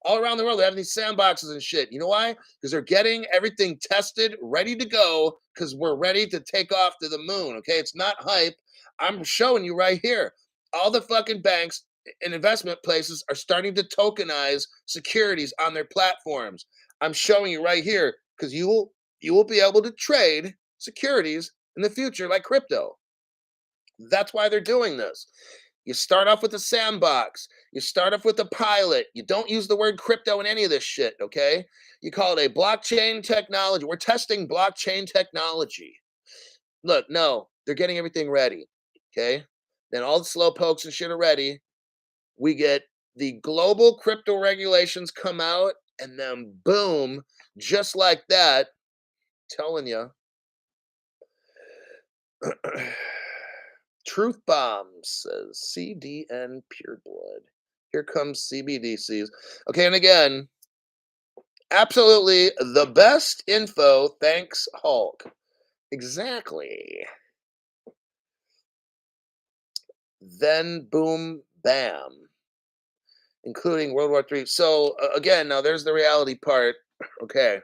All around the world, they're having these sandboxes and shit. You know why? Because they're getting everything tested, ready to go, because we're ready to take off to the moon. Okay, it's not hype. I'm showing you right here. All the fucking banks and investment places are starting to tokenize securities on their platforms. I'm showing you right here because you will be able to trade securities in the future like crypto. That's why they're doing this. You start off with a sandbox. You start off with a pilot. You don't use the word crypto in any of this shit, okay? You call it a blockchain technology. We're testing blockchain technology. Look, no, they're getting everything ready, okay? Then all the slow pokes and shit are ready. We get the global crypto regulations come out, and then boom, just like that, telling you. Truth Bombs says CDN Pure Blood. Here comes CBDCs. Okay, and again, absolutely the best info. Thanks, Hulk. Exactly. Then boom, bam, including World War III. So again, now there's the reality part. Okay,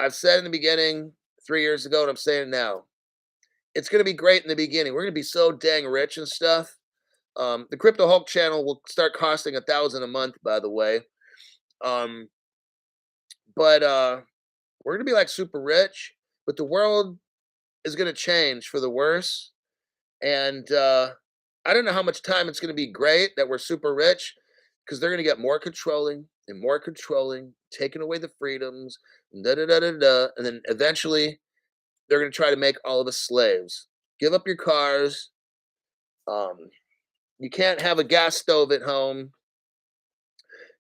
I've said in the beginning 3 years ago, and I'm saying now, it's going to be great in the beginning. We're going to be so dang rich and stuff. The Crypto Hulk channel will start costing $1,000 a month, by the way. Um, but we're gonna be like super rich, but the world is gonna change for the worse. And I don't know how much time it's gonna be great that we're super rich, because they're gonna get more controlling, taking away the freedoms, da da da da da, and then eventually they're gonna try to make all of us slaves. Give up your cars. Um, you can't have a gas stove at home.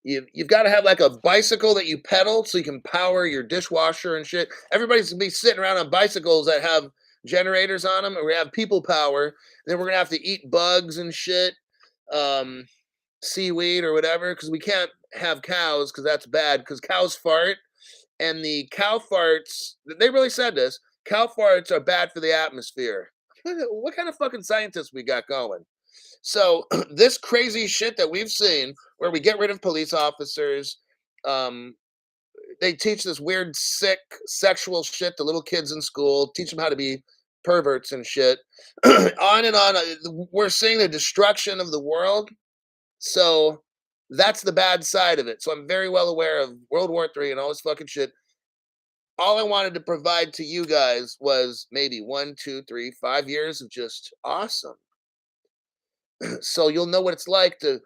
You've got to have like a bicycle that you pedal so you can power your dishwasher and shit. Everybody's gonna be sitting around on bicycles that have generators on them, and we have people power. And then we're gonna have to eat bugs and shit, um, seaweed or whatever, because we can't have cows because that's bad. Because cows fart, and the cow farts. They really said this. Cow farts are bad for the atmosphere. What kind of fucking scientists we got going? So this crazy shit that we've seen, where we get rid of police officers, um, they teach this weird, sick, sexual shit to little kids in school, teach them how to be perverts and shit. On and on. We're seeing the destruction of the world. So that's the bad side of it. So I'm very well aware of World War III and all this fucking shit. All I wanted to provide to you guys was maybe 1, 2, 3, 5 years of just awesome. So you'll know what it's like to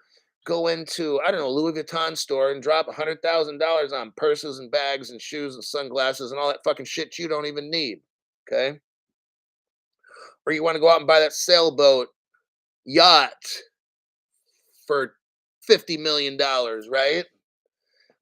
go into, I don't know, Louis Vuitton store and drop $100,000 on purses and bags and shoes and sunglasses and all that fucking shit you don't even need. Okay. Or you want to go out and buy that sailboat yacht for $50 million, right?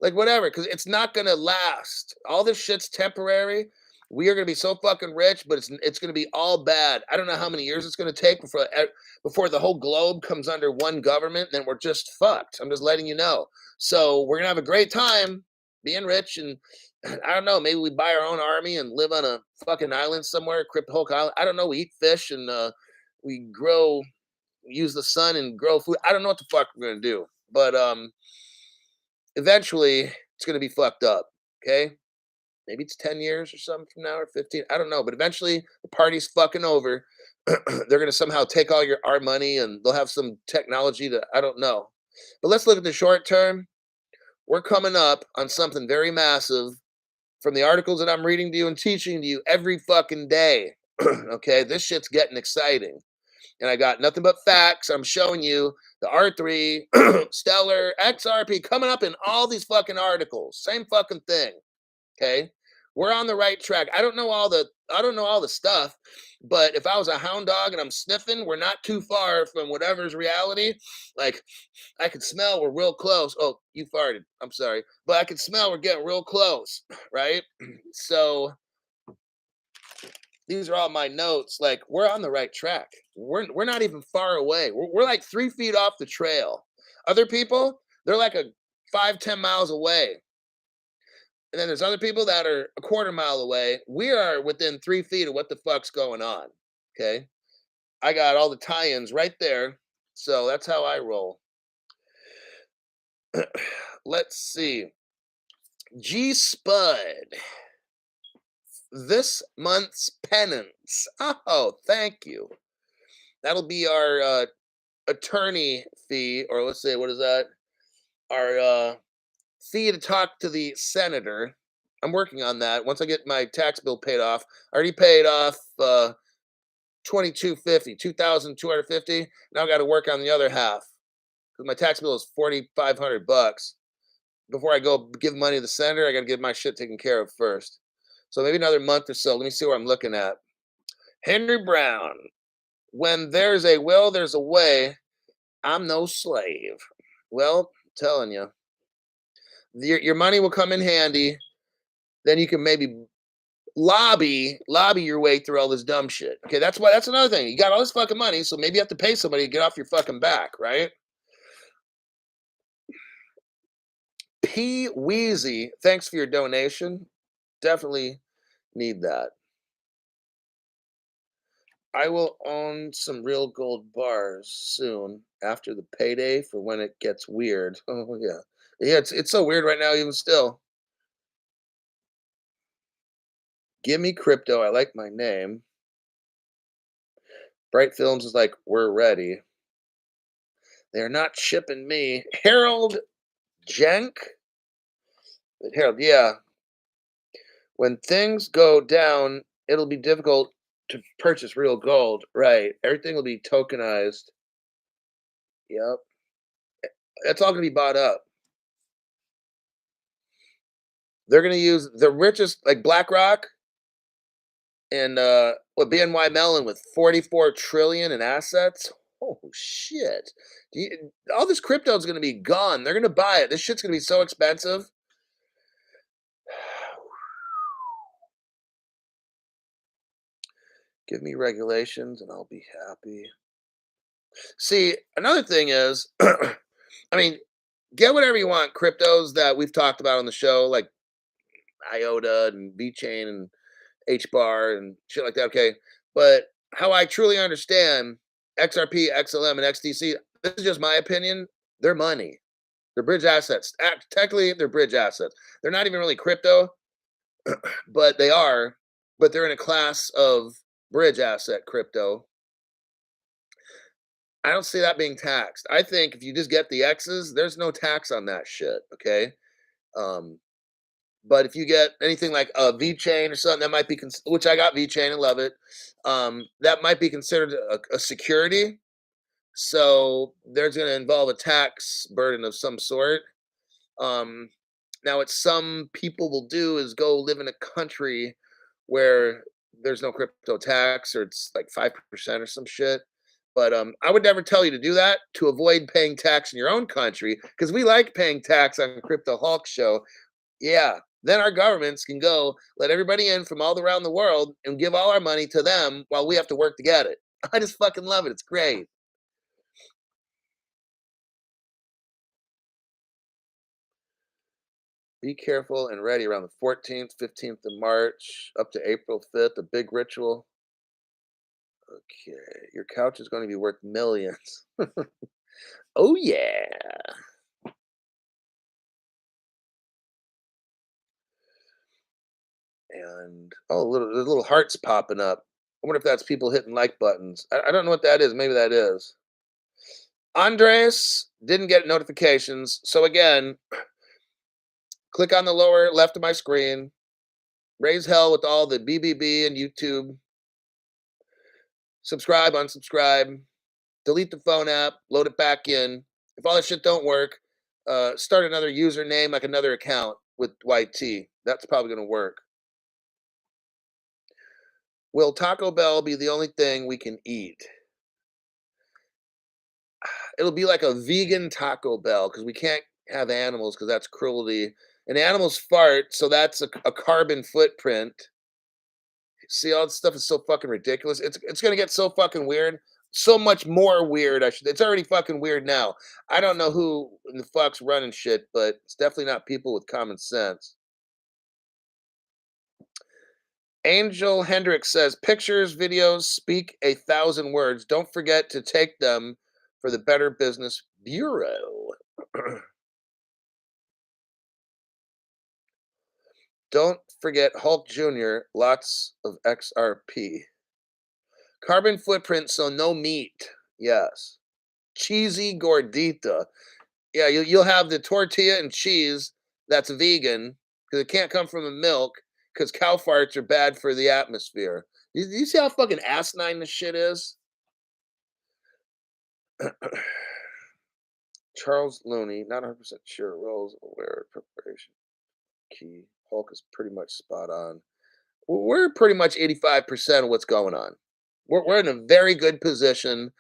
Like whatever, because it's not gonna last. All this shit's temporary. We are gonna be so fucking rich, but it's gonna be all bad. I don't know how many years it's gonna take before the whole globe comes under one government. Then we're just fucked. I'm just letting you know. So we're gonna have a great time being rich, and I don't know. Maybe we buy our own army and live on a fucking island somewhere, Crypt Hulk Island. I don't know. We eat fish and we grow, use the sun and grow food. I don't know what the fuck we're gonna do, but eventually it's going to be fucked up. Okay. Maybe it's 10 years or something from now or 15. I don't know. But eventually the party's fucking over. They're going to somehow take all our money and they'll have some technology that I don't know. But let's look at the short term. We're coming up on something very massive from the articles that I'm reading to you and teaching to you every fucking day. Okay. This shit's getting exciting. And I got nothing but facts. I'm showing you the R3, Stellar, XRP coming up in all these fucking articles. Same fucking thing. Okay. We're on the right track. I don't know all the stuff, but if I was a hound dog and I'm sniffing, we're not too far from whatever's reality. Like I could smell we're real close. Oh, you farted. I'm sorry. But I could smell we're getting real close, right? So these are all my notes. Like we're on the right track. We're not even far away. We're like 3 feet off the trail. Other people, they're like 5-10 miles away. And then there's other people that are a quarter mile away. We are within 3 feet of what the fuck's going on. Okay. I got all the tie-ins right there. So that's how I roll. Let's see. G Spud. This month's penance. Oh, thank you. That'll be our attorney fee, or let's say, what is that? Our fee to talk to the senator. I'm working on that. Once I get my tax bill paid off, I already paid off 2250, 2,250. Now I got to work on the other half because my tax bill is $4,500. Before I go give money to the senator, I got to get my shit taken care of first. So maybe another month or so. Let me see what I'm looking at. Henry Brown. When there's a will, there's a way. I'm no slave. Well, I'm telling you, your money will come in handy. Then you can maybe lobby your way through all this dumb shit. Okay, that's another thing. You got all this fucking money, so maybe you have to pay somebody to get off your fucking back, right? P Wheezy, thanks for your donation. Definitely need that. I will own some real gold bars soon after the payday for when it gets weird. Oh yeah. Yeah, it's so weird right now, even still. Give me crypto. I like my name. Bright Films is like, we're ready. They're not shipping me. Harold Jenk. Harold, yeah. When things go down, it'll be difficult to purchase real gold. Right. Everything will be tokenized. Yep. That's all going to be bought up. They're going to use the richest, like BlackRock and what BNY Mellon with 44 trillion in assets. Oh shit! All this crypto is going to be gone. They're going to buy it. This shit's going to be so expensive. Give me regulations and I'll be happy. See, another thing is, I mean, get whatever you want. Cryptos that we've talked about on the show, like IOTA and VeChain and HBAR and shit like that. Okay, but how I truly understand XRP, XLM, and XDC, this is just my opinion. They're money. They're bridge assets. Technically, they're bridge assets. They're not even really crypto, but they are. But they're in a class of bridge asset crypto. I don't see that being taxed. I think if you just get the X's, there's no tax on that shit. Okay. But if you get anything like a VeChain or something, that might be, which I got VeChain and love it. That might be considered a security. So there's going to involve a tax burden of some sort. Um, Now, what some people will do is go live in a country where there's no crypto tax or it's like 5% or some shit. But I would never tell you to do that to avoid paying tax in your own country because we like paying tax on Crypto Hulk Show. Yeah. Then our governments can go let everybody in from all around the world and give all our money to them while we have to work to get it. I just fucking love it. It's great. Be careful and ready around the 14th, 15th of March, up to April 5th, a big ritual. Okay, your couch is going to be worth millions. Oh yeah. And oh, little hearts popping up. I wonder if that's people hitting like buttons. I don't know what that is. Maybe that is. Andres didn't get notifications. So again, click on the lower left of my screen. Raise hell with all the BBB and YouTube. Subscribe, unsubscribe. Delete the phone app, load it back in. If all that shit don't work, start another username, like another account with YT. That's probably going to work. Will Taco Bell be the only thing we can eat? It'll be like a vegan Taco Bell because we can't have animals because that's cruelty. And animals fart, so that's a carbon footprint. See, all this stuff is so fucking ridiculous. It's gonna get so fucking weird. So much more weird. I should. It's already fucking weird now. I don't know who in the fuck's running shit, but it's definitely not people with common sense. Angel Hendricks says pictures, videos speak 1,000 words. Don't forget to take them for the Better Business Bureau. Don't forget Hulk Jr. Lots of XRP. Carbon footprint, so no meat. Yes. Cheesy gordita. Yeah, you'll have the tortilla and cheese that's vegan because it can't come from the milk because cow farts are bad for the atmosphere. You see how fucking asinine this shit is? Charles Looney, not 100% sure. Roles aware preparation key. Hulk is pretty much spot on. We're pretty much 85% of what's going on. We're in a very good position.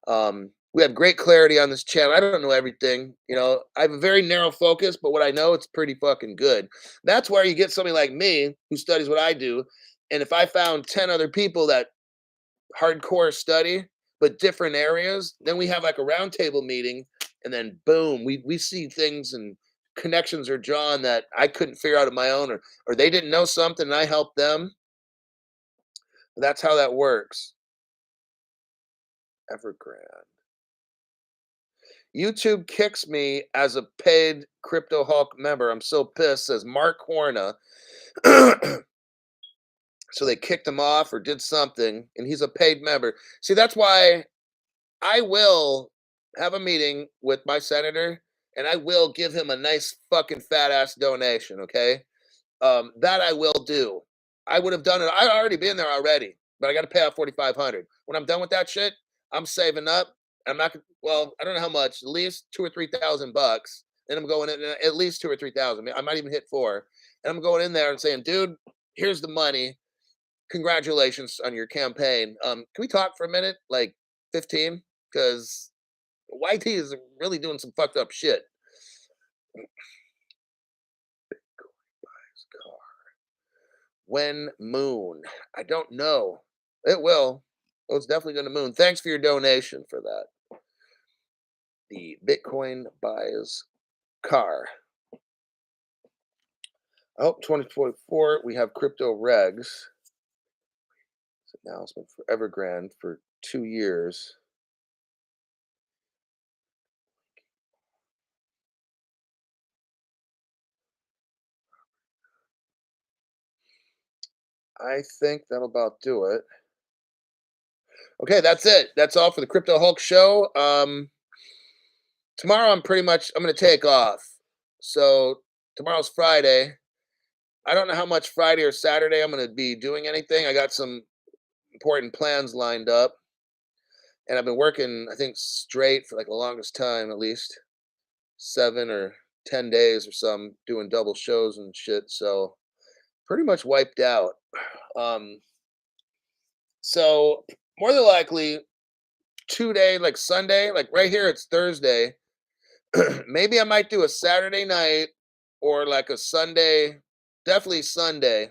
We have great clarity on this channel. I don't know everything. I have a very narrow focus, but what I know, it's pretty fucking good. That's where you get somebody like me who studies what I do. And if I found 10 other people that hardcore study, but different areas, then we have like a roundtable meeting, and then boom, we see things and connections are drawn that I couldn't figure out on my own, or they didn't know something and I helped them. That's how that works. Evergrande. YouTube kicks me as a paid Crypto Hulk member. I'm so pissed, says Mark Horna. So they kicked him off or did something, and he's a paid member. See, that's why I will have a meeting with my senator and I will give him a nice fucking fat ass donation, okay? That I will do. I would have done it. I've already been there already, but I got to pay out 4,500. When I'm done with that shit, I'm saving up. I'm not. Well, I don't know how much. At least 2 or 3 thousand bucks. And I'm going in at least 2 or 3 thousand. I might even hit four. And I'm going in there and saying, dude, here's the money. Congratulations on your campaign. Can we talk for a minute? Like 15? Because YT is really doing some fucked up shit. When moon? I don't know. It will. Oh, it's definitely going to moon. Thanks for your donation for that. The Bitcoin buys car. Oh, 2024, we have crypto regs. It's an announcement for Evergrande for 2 years. I think that'll about do it. Okay, that's it. That's all for the Crypto Hulk show. Tomorrow I'm going to take off. So tomorrow's Friday. I don't know how much Friday or Saturday I'm going to be doing anything. I got some important plans lined up. and I've been working, I think, straight for like the longest time, at least 7 or 10 days or some, doing double shows and shit. So pretty much wiped out. Um, so more than likely, 2 day, like Sunday, like right here, it's Thursday. Maybe I might do a Saturday night or like a Sunday, definitely Sunday.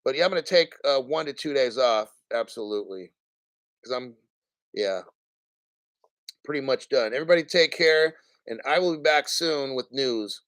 But yeah, I'm gonna take 1 to 2 days off, absolutely, because yeah, pretty much done. Everybody take care, and I will be back soon with news.